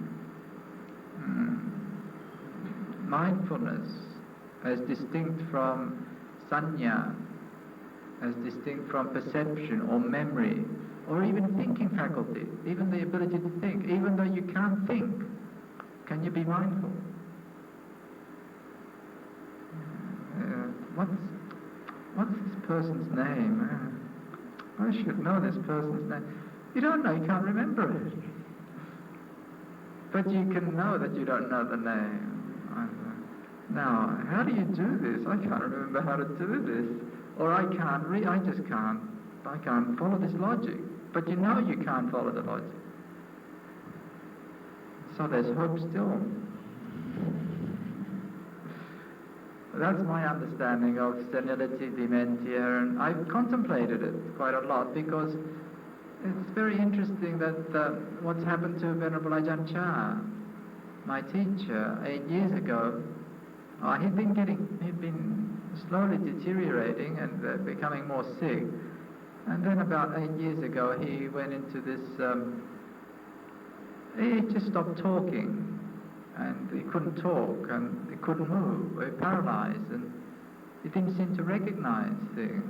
Mindfulness as distinct from sanya, as distinct from perception or memory, or even thinking faculty, even the ability to think. Even though you can't think, can you be mindful? What's this person's name? I should know this person's name. You don't know, you can't remember it. But you can know that you don't know the name. Now, how do you do this? I can't remember how to do this. Or I just can't. I can't follow this logic. But you know you can't follow the logic. So there's hope still. That's my understanding of senility, dementia, and I've contemplated it quite a lot because it's very interesting that what's happened to Venerable Ajahn Chah, my teacher, 8 years ago. He'd been slowly deteriorating and becoming more sick. And then about 8 years ago, he went into this, he just stopped talking, and he couldn't talk, and he couldn't move, he was paralyzed, and he didn't seem to recognize things.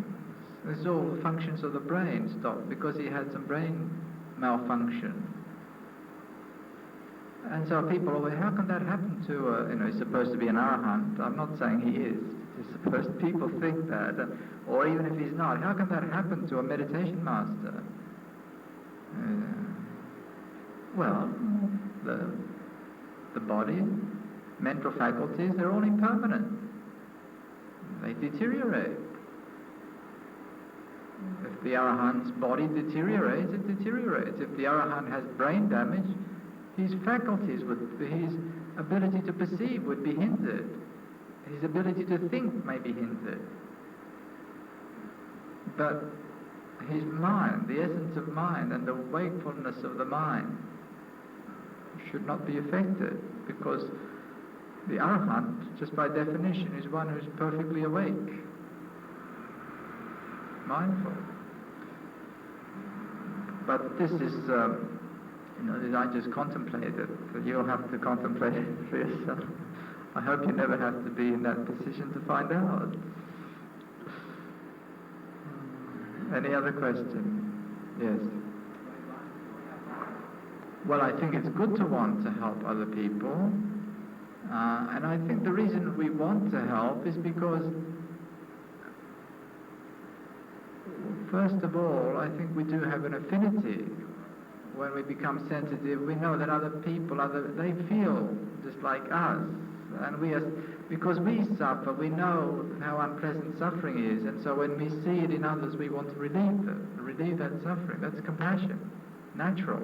There's all the functions of the brain stopped because he had some brain malfunction. And so people always, how can that happen to, he's supposed to be an arahant. I'm not saying he is. He's supposed, people think that. Or even if he's not, how can that happen to a meditation master? Well, the body, mental faculties, they're all impermanent. They deteriorate. If the arahant's body deteriorates, it deteriorates. If the arahant has brain damage, his faculties, his ability to perceive would be hindered. His ability to think may be hindered. But his mind, the essence of mind and the wakefulness of the mind should not be affected, because the arahant, just by definition, is one who's perfectly awake, mindful. But this is... I just contemplate it, so you'll have to contemplate it for yourself. I hope you never have to be in that position to find out. Any other question? Yes. Well, I think it's good to want to help other people, and I think the reason we want to help is because, first of all, I think we do have an affinity. When we become sensitive, we know that other people, they feel just like us. And because we suffer, we know how unpleasant suffering is. And so when we see it in others, we want to relieve that suffering. That's compassion, natural.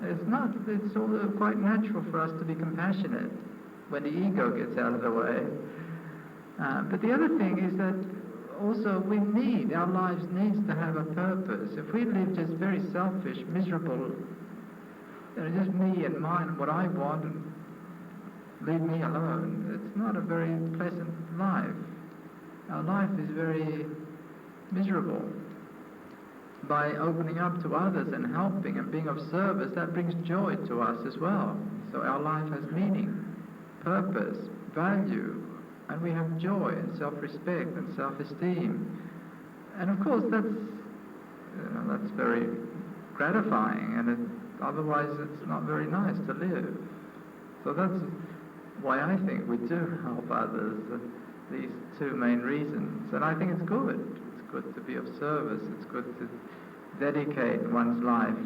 It's all quite natural for us to be compassionate when the ego gets out of the way. But the other thing is that also our lives needs to have a purpose. If we live just very selfish, miserable, just me and mine and what I want and leave me alone, it's not a very pleasant life. Our life is very miserable. By opening up to others and helping and being of service, that brings joy to us as well. So our life has meaning, purpose, value, and we have joy and self-respect and self-esteem. And of course that's very gratifying, and otherwise it's not very nice to live. So that's why I think we do help others, these two main reasons. And I think it's good. It's good to be of service. It's good to dedicate one's life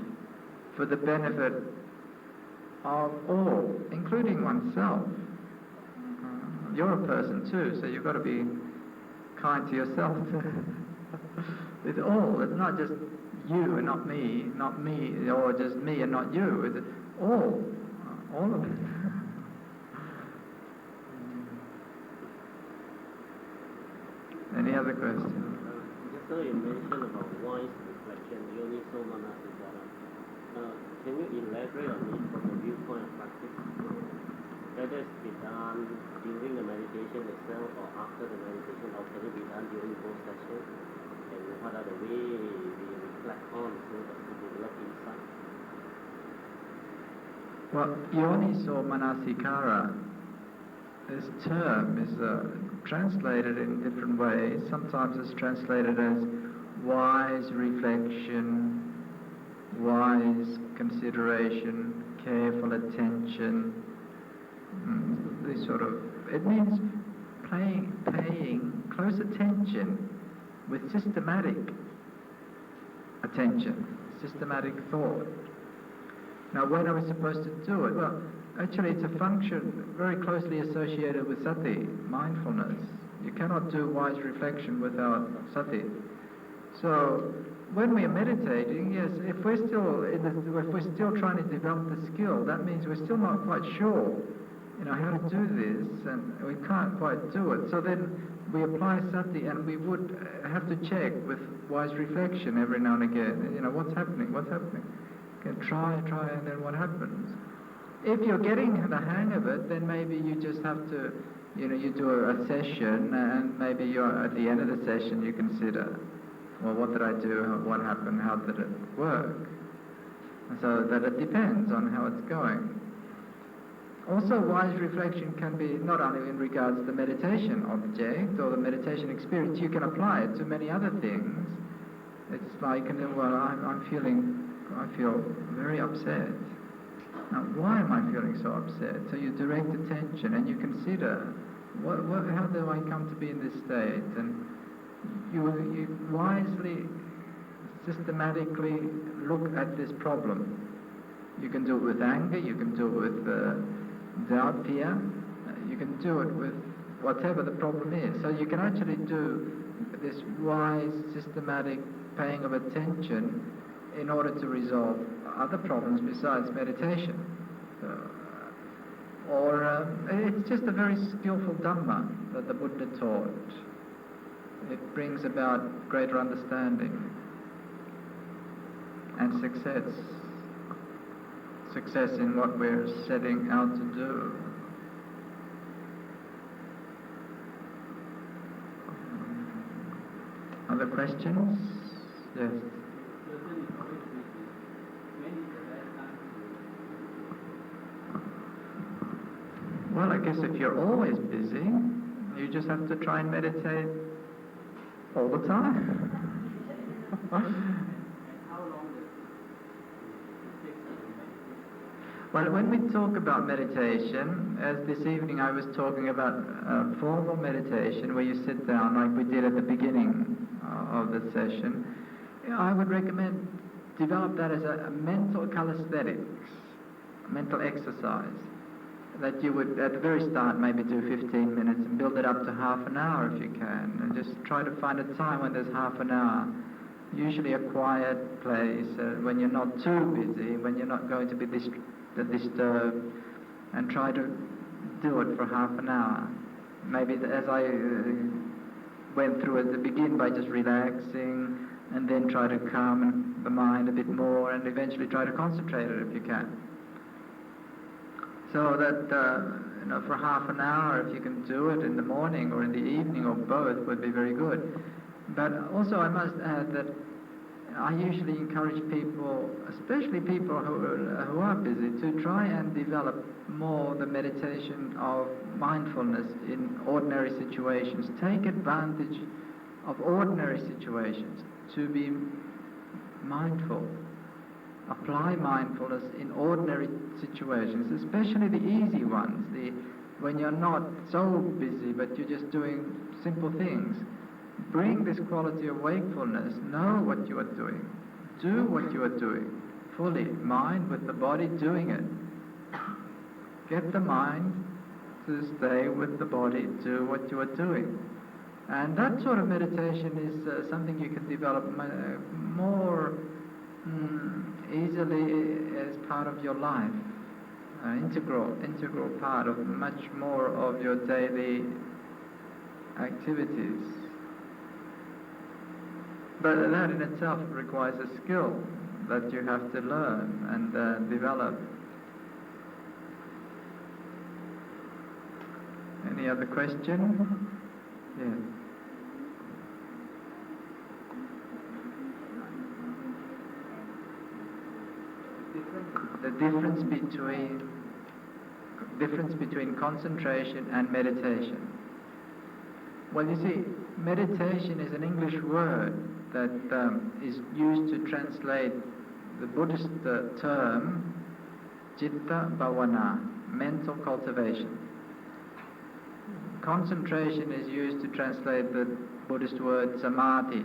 for the benefit of all, including oneself. You're a person too, so you've got to be kind to yourself too. It's all. It's not just you and not me, or just me and not you. It's all of it. Any other questions? Just now you mentioned about wise reflection, Yoniso Manasikara. Can you elaborate on it from the viewpoint of practice? Whether it's be done during the meditation itself or after the meditation, or can it be done during both sessions? And what are the ways we reflect on so that we develop insight? Well, Yoniso Manasikara, this term is translated in different ways. Sometimes it's translated as wise reflection, wise consideration, careful attention, this sort of, it means paying close attention with systematic attention, systematic thought. Now, when are we supposed to do it? Well, actually it's a function very closely associated with sati, mindfulness. You cannot do wise reflection without sati. So when we are meditating, yes, if we're still trying to develop the skill, that means we're still not quite sure, how to do this, and we can't quite do it. So then we apply sati, and we would have to check with wise reflection every now and again. What's happening? Okay, try, and then what happens? If you're getting the hang of it, then maybe you just have to, you do a session, and maybe you're at the end of the session you consider, well, what did I do? What happened? How did it work? So that it depends on how it's going. Also, wise reflection can be not only in regards to the meditation object or the meditation experience, you can apply it to many other things. It's like, I feel very upset. Now, why am I feeling so upset? So you direct attention and you consider, how do I come to be in this state? And you wisely, systematically look at this problem. You can do it with anger, you can do it with doubt, fear, you can do it with whatever the problem is. So you can actually do this wise, systematic paying of attention in order to resolve other problems besides meditation. It's just a very skillful Dhamma that the Buddha taught. It brings about greater understanding and success in what we're setting out to do. Other questions? Yes. Well, I guess if you're always busy, you just have to try and meditate all the time. Well, when we talk about meditation, as this evening I was talking about formal meditation where you sit down like we did at the beginning of the session, I would recommend develop that as a mental calisthenics, mental exercise, that you would at the very start maybe do 15 minutes and build it up to half an hour if you can, and just try to find a time when there's half an hour, usually a quiet place, when you're not too busy, when you're not going to be disturbed, and try to do it for half an hour. Maybe as I went through it, to begin by just relaxing, and then try to calm the mind a bit more, and eventually try to concentrate it if you can. So that, for half an hour, if you can do it in the morning or in the evening or both, would be very good. But also I must add that I usually encourage people, especially people who are busy, to try and develop more the meditation of mindfulness in ordinary situations. Take advantage of ordinary situations to be mindful. Apply mindfulness in ordinary situations, especially the easy ones, when you're not so busy but you're just doing simple things. Bring this quality of wakefulness, know what you are doing, do what you are doing, fully, mind with the body doing it. Get the mind to stay with the body, do what you are doing. And that sort of meditation is something you can develop more easily as part of your life, integral part of much more of your daily activities. But that in itself requires a skill that you have to learn and develop. Any other question? Yes. The difference between concentration and meditation. Well, you see, meditation is an English word that is used to translate the Buddhist term Citta Bhavana, mental cultivation. Concentration is used to translate the Buddhist word samadhi.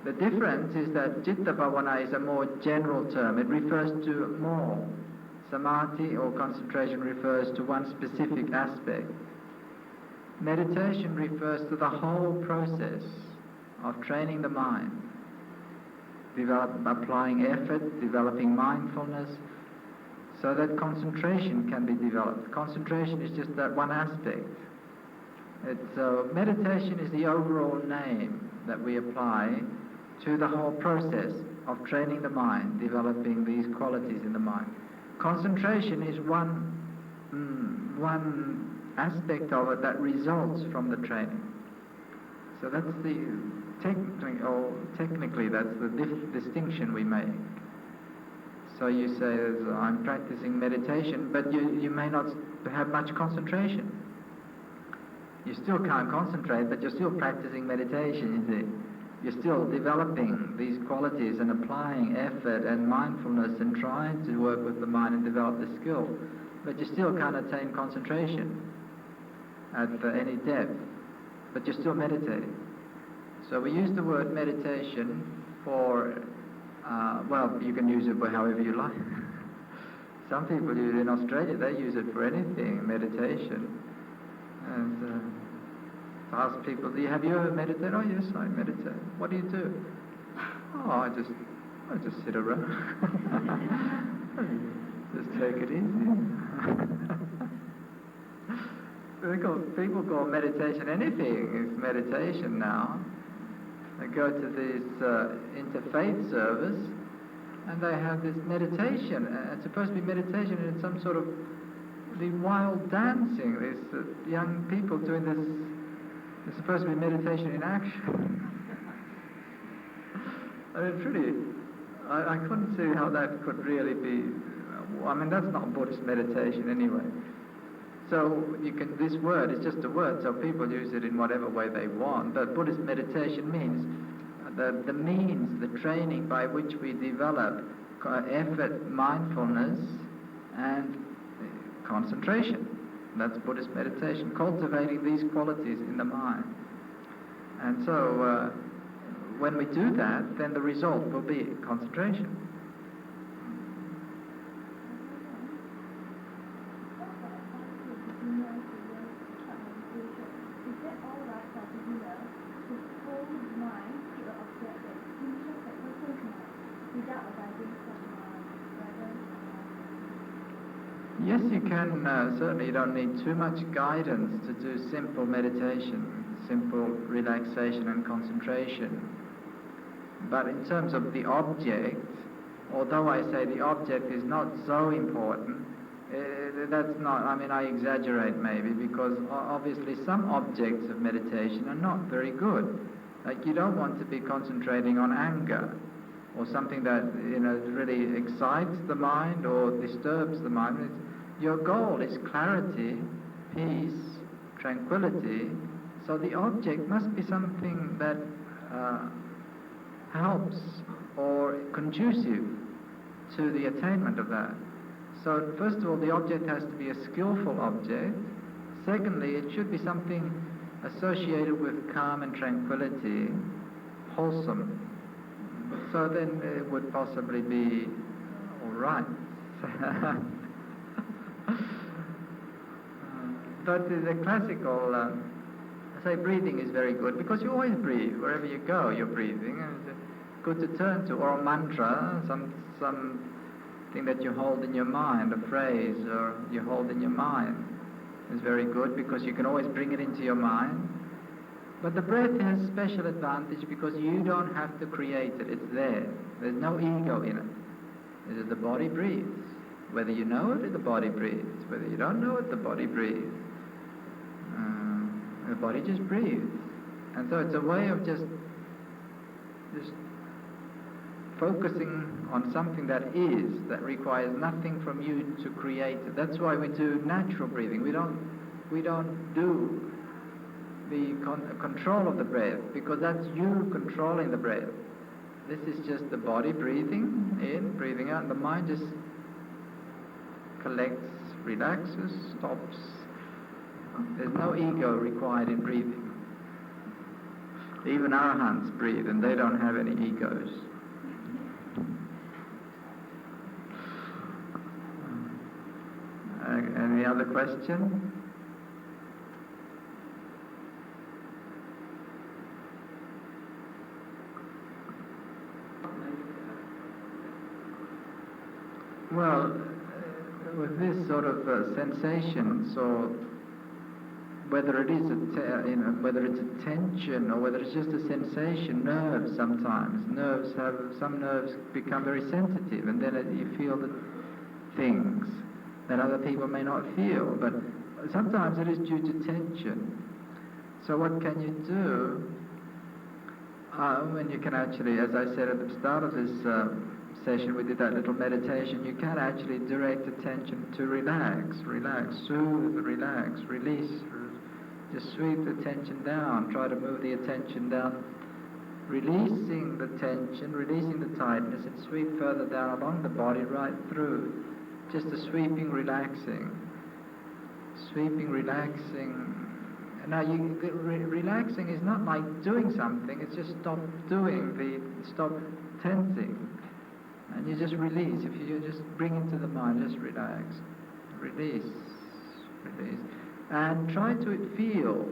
The difference is that Citta Bhavana is a more general term. It refers to more. Samadhi or concentration refers to one specific aspect. Meditation refers to the whole process of training the mind, applying effort, developing mindfulness, so that concentration can be developed. Concentration is just that one aspect. So meditation is the overall name that we apply to the whole process of training the mind, developing these qualities in the mind. Concentration is one aspect of it that results from the training. So that's technically that's the distinction we make. So you say, I'm practicing meditation, but you may not have much concentration. You still can't concentrate, but you're still practicing meditation, you see. You're still developing these qualities and applying effort and mindfulness and trying to work with the mind and develop the skill. But you still can't attain concentration at any depth, but you're still meditating. So we use the word meditation for, you can use it for however you like. Some people use it in Australia, they use it for anything, meditation. And ask people, have you ever meditated? Oh yes, I meditate. What do you do? Oh, I just sit around. Just take it easy. People call meditation anything is meditation now. They go to this interfaith service and they have this meditation. It's supposed to be meditation and it's some sort of the wild dancing. These young people doing this. It's supposed to be meditation in action. I mean, truly, I couldn't see how that could really be. I mean, that's not Buddhist meditation anyway. So this word is just a word, so people use it in whatever way they want. But Buddhist meditation means the means, the training by which we develop effort, mindfulness, and concentration. That's Buddhist meditation, cultivating these qualities in the mind. And so when we do that, then the result will be concentration. Yes, you can. Certainly you don't need too much guidance to do simple meditation, simple relaxation and concentration. But in terms of the object, although I say the object is not so important, that's not, I mean, I exaggerate maybe, because obviously some objects of meditation are not very good. Like you don't want to be concentrating on anger, or something that, really excites the mind or disturbs the mind. Your goal is clarity, peace, tranquility, so the object must be something that helps or conducive to the attainment of that. So first of all, the object has to be a skillful object. Secondly, it should be something associated with calm and tranquility, wholesome. So then it would possibly be all right. But the classical, say breathing is very good, because you always breathe. Wherever you go, you're breathing. And it's good to turn to, or a mantra, something that you hold in your mind, a phrase, or you hold in your mind is very good, because you can always bring it into your mind. But the breath has special advantage because you don't have to create it. It's there. There's no ego in it. The body breathes. Whether you know it, the body breathes. Whether you don't know it, the body breathes. The body just breathes. And so it's a way of just focusing on something that is, that requires nothing from you to create it. That's why we do natural breathing. We don't do the control of the breath, because that's you controlling the breath. this is just the body breathing in, breathing out, and the mind just collects, relaxes, stops. There's no ego required in breathing. Even arahants breathe and they don't have any egos. Any other question? Well, with this sort of sensation, so whether it is whether it's a tension or whether it's just a sensation, nerves sometimes. Some nerves become very sensitive, and then you feel the things that other people may not feel. But sometimes it is due to tension. So what can you do? When you can actually, as I said at the start of this session, we did that little meditation, you can actually direct attention to relax, soothe, relax, release, just sweep the tension down, try to move the attention down, releasing the tension, releasing the tightness, and sweep further down along the body right through, just a sweeping, relaxing. Now, relaxing is not like doing something, it's just stop tensing. And you just release. If you just bring into the mind, just relax. Release. And try to feel.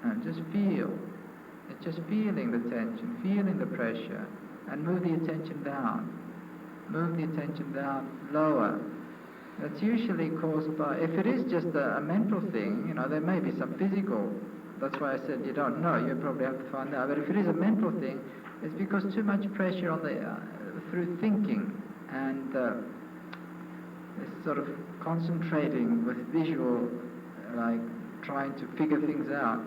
And just feel. It's just feeling the tension, feeling the pressure. And move the attention down. Move the attention down lower. That's usually caused by, if it is just a mental thing, there may be some physical. That's why I said you don't know. You probably have to find out. But if it is a mental thing, it's because too much pressure on through thinking and this sort of concentrating with visual, like trying to figure things out.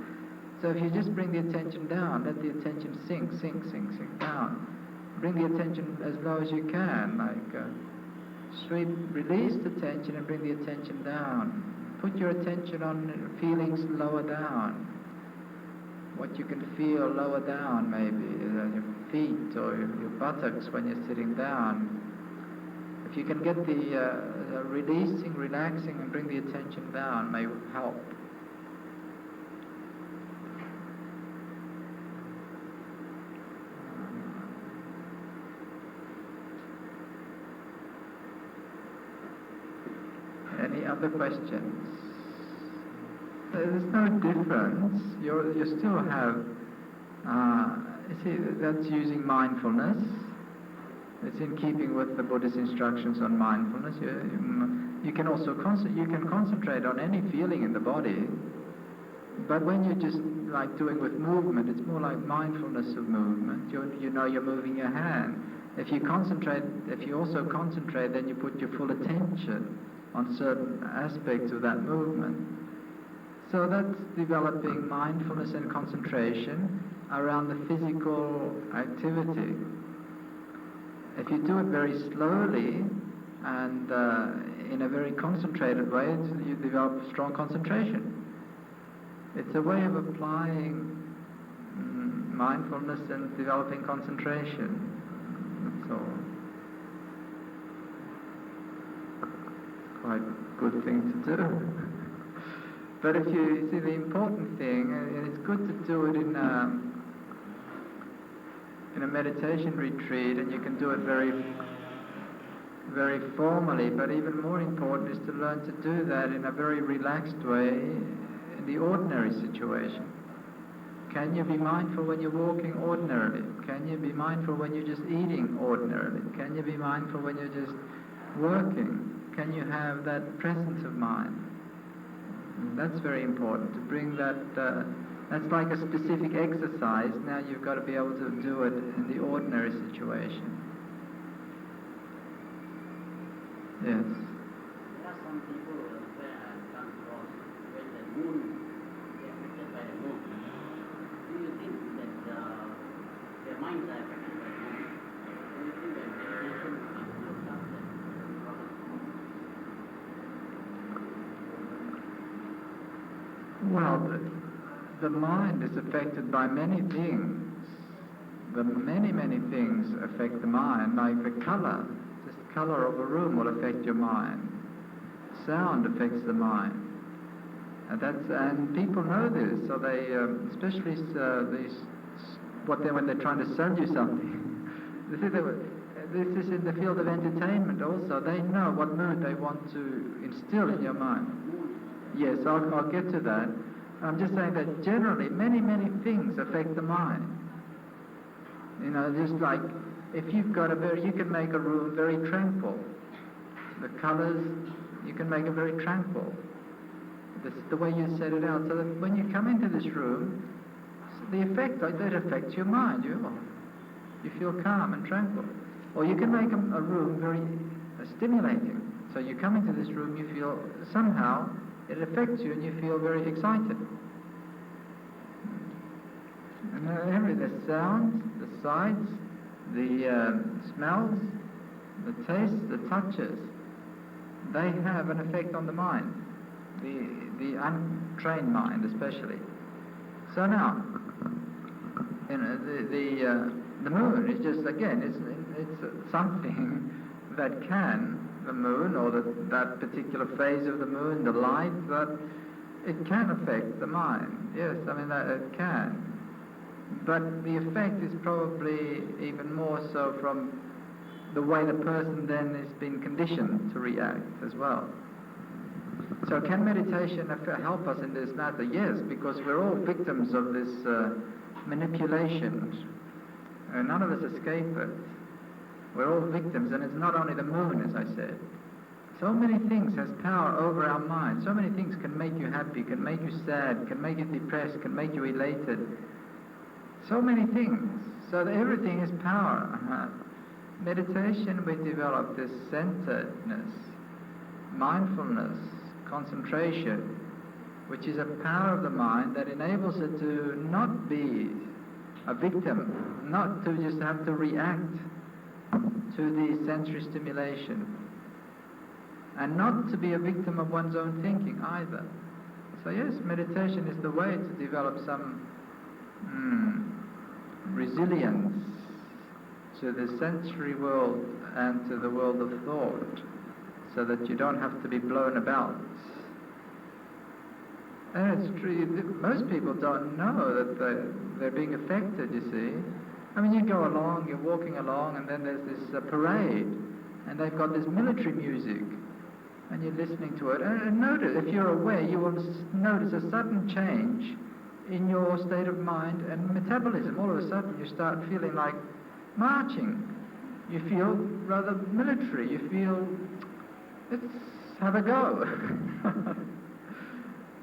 So if you just bring the attention down, let the attention sink down. Bring the attention as low as you can, like sweep, release the tension and bring the attention down. Put your attention on feelings lower down. What you can feel lower down, maybe your feet or your buttocks when you're sitting down. If you can get the releasing, relaxing, and bring the attention down, may help. Any other questions? There's no difference. You still have, you see, that's using mindfulness. It's in keeping with the Buddhist instructions on mindfulness. You can also concentrate on any feeling in the body. But when you're just like doing with movement, it's more like mindfulness of movement. You know you're moving your hand. If you also concentrate, then you put your full attention on certain aspects of that movement. So that's developing mindfulness and concentration around the physical activity. If you do it very slowly and in a very concentrated way, you develop strong concentration. It's a way of applying mindfulness and developing concentration. That's all. It's quite a good thing to do. But if you see the important thing, and it's good to do it in a meditation retreat, and you can do it very, very formally, but even more important is to learn to do that in a very relaxed way in the ordinary situation. Can you be mindful when you're walking ordinarily? Can you be mindful when you're just eating ordinarily? Can you be mindful when you're just working? Can you have that presence of mind? That's very important, to bring that, that's like a specific exercise. Now you've got to be able to do it in the ordinary situation. Yes? There are some people where I come across when the moon is affected by the moon. Do you think that their minds are affected by the moon? Do you think that meditation will help that problem? Well, the mind is affected by many things. the many things affect the mind, like the colour. Just the colour of a room will affect your mind. Sound affects the mind. And people know this, so they, especially when they're trying to sell you something. This is in the field of entertainment also. They know what mood they want to instill in your mind. Yes, I'll get to that. I'm just saying that generally many things affect the mind. You know, just like if you've got you can make a room very tranquil. The colours, you can make it very tranquil. This is the way you set it out, so that when you come into this room, the effect that affects your mind. You feel calm and tranquil. Or you can make a room very stimulating. So you come into this room, you feel somehow it affects you, and you feel very excited. And the sounds, the sights, the smells, the tastes, the touches, they have an effect on the mind. The untrained mind especially. So now, you know, the moon is just, again, it's something that the moon, or that particular phase of the moon, the light, that it can affect the mind. Yes, I mean that it can. But the effect is probably even more so from the way the person then has been conditioned to react as well. So can meditation help us in this matter? Yes, because we're all victims of this manipulation. None of us escape it. We're all victims, and it's not only the moon, as I said. So many things has power over our mind. So many things can make you happy, can make you sad, can make you depressed, can make you elated. So many things. So that everything is power. Meditation, we develop this centeredness, mindfulness, concentration, which is a power of the mind that enables it to not be a victim, not to just have to react to the sensory stimulation, and not to be a victim of one's own thinking either. So yes, meditation is the way to develop some resilience to the sensory world and to the world of thought, so that you don't have to be blown about. And it's true, most people don't know that they're being affected, you see. I mean, you go along, you're walking along, and then there's this parade, and they've got this military music, and you're listening to it. And notice, if you're aware, you will notice a sudden change in your state of mind and metabolism. All of a sudden, you start feeling like marching. You feel rather military. You feel, let's have a go.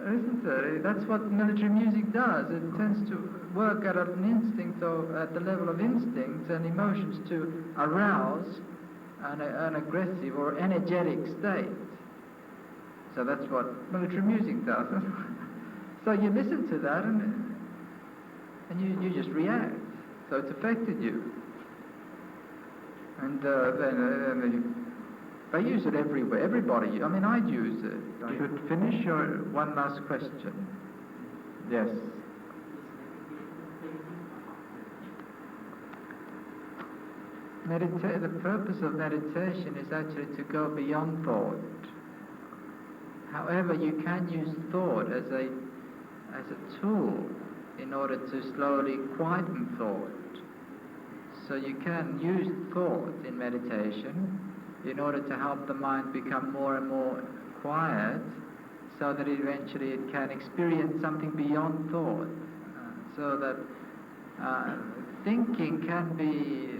Isn't it? That's what military music does. It tends to work at an instinct, or at the level of instincts and emotions, to arouse an aggressive or energetic state. So that's what military music does. So you listen to that and you just react. So it's affected you. And then they use it everywhere. Everybody. I mean, I'd use it. I could finish your one last question. Yes. The purpose of meditation is actually to go beyond thought. However, you can use thought as a tool in order to slowly quieten thought. So you can use thought in meditation in order to help the mind become more and more quiet, so that eventually it can experience something beyond thought. So that thinking can be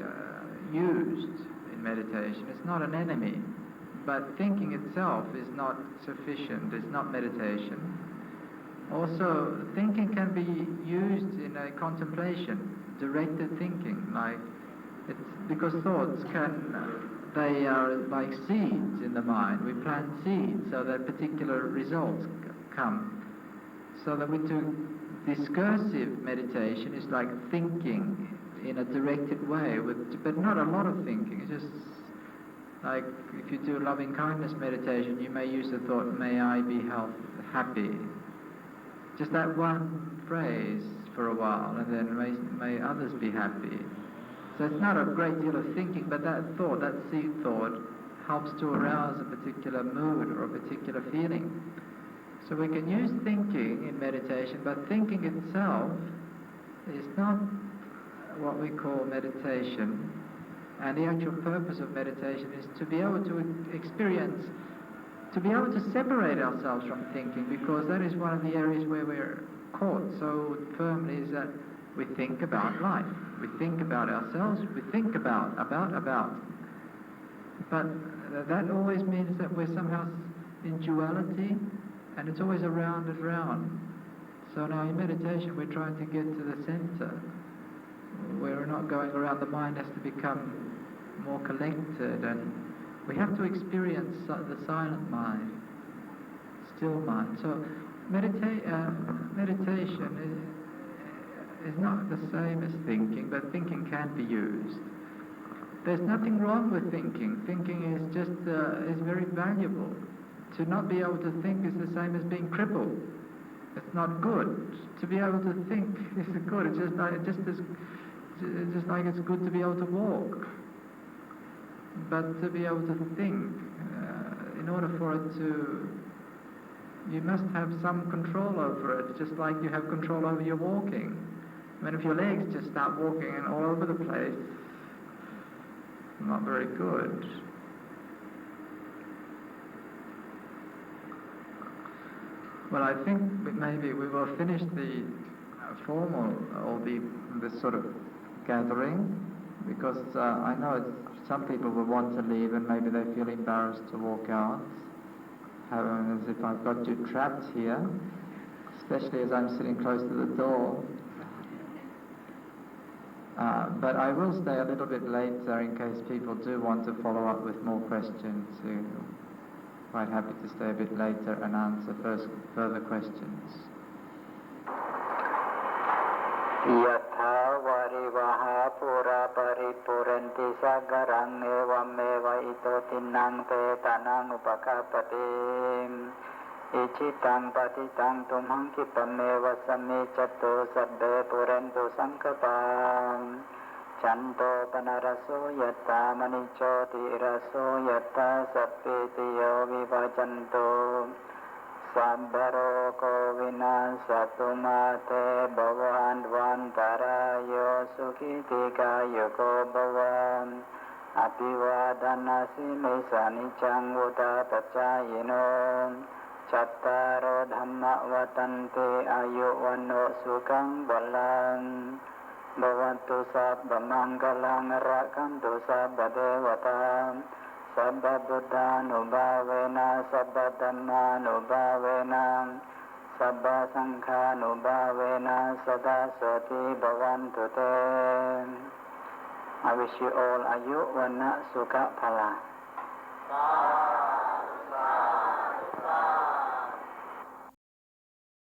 used in meditation. It's not an enemy, but thinking itself is not sufficient. It's not meditation. Also, thinking can be used in a contemplation, directed thinking, like it's because thoughts they are like seeds in the mind. We plant seeds so that particular results come. So that we do discursive meditation is like thinking in a directed way, but not a lot of thinking. It's just like if you do loving kindness meditation, you may use the thought, may I be happy. Just that one phrase for a while, and then may others be happy. So it's not a great deal of thinking, but that thought, that seed thought, helps to arouse a particular mood or a particular feeling. So we can use thinking in meditation, but thinking itself is not what we call meditation. And the actual purpose of meditation is to be able to experience, to be able to separate ourselves from thinking, because that is one of the areas where we're caught so firmly, is that we think about life, we think about ourselves, we think about. But that always means that we're somehow in duality, and it's always around and round. So now in meditation we're trying to get to the center. We're not going around. The mind has to become more collected, and we have to experience the silent mind, still mind. So meditation is not the same as thinking, but thinking can be used. There's nothing wrong with thinking. Thinking is just is very valuable. To not be able to think is the same as being crippled. It's not good. To be able to think is good. It's just like it's good to be able to walk. But to be able to think, in order for it to, you must have some control over it, just like you have control over your walking. I mean, if your legs just start walking and all over the place, not very good. Well, I think maybe we will finish the formal or the sort of gathering, because I know some people will want to leave and maybe they feel embarrassed to walk out, as if I've got you trapped here, especially as I'm sitting close to the door. But I will stay a little bit later in case people do want to follow up with more questions. Quite happy to stay a bit later and answer further questions. Yatha varivaha pura paripuranti sagarang evam eva ito tinnang te tanang upakapati ichitang patitang tumhang kipameva sami chatto sabbe purantu sankapam chanto panaraso yatta manichoti raso yatta sappetiyo vivajanto Sabbaro kovina satumate bhavan vantarayo sukhitika yoko bhavan apivadanasi mesanicang uta pacayino chattaro dhamma vatante ayuvano sukang balang bhavantu sabba mangalang rakantu sabba devatam Sabba Buddha Nubhavena Sabba Dhamma Nubhavena Sabba Sankha Nubhavena Sada Soti Bhavantu Te. I wish you all Ayu Vana Sukha Phala.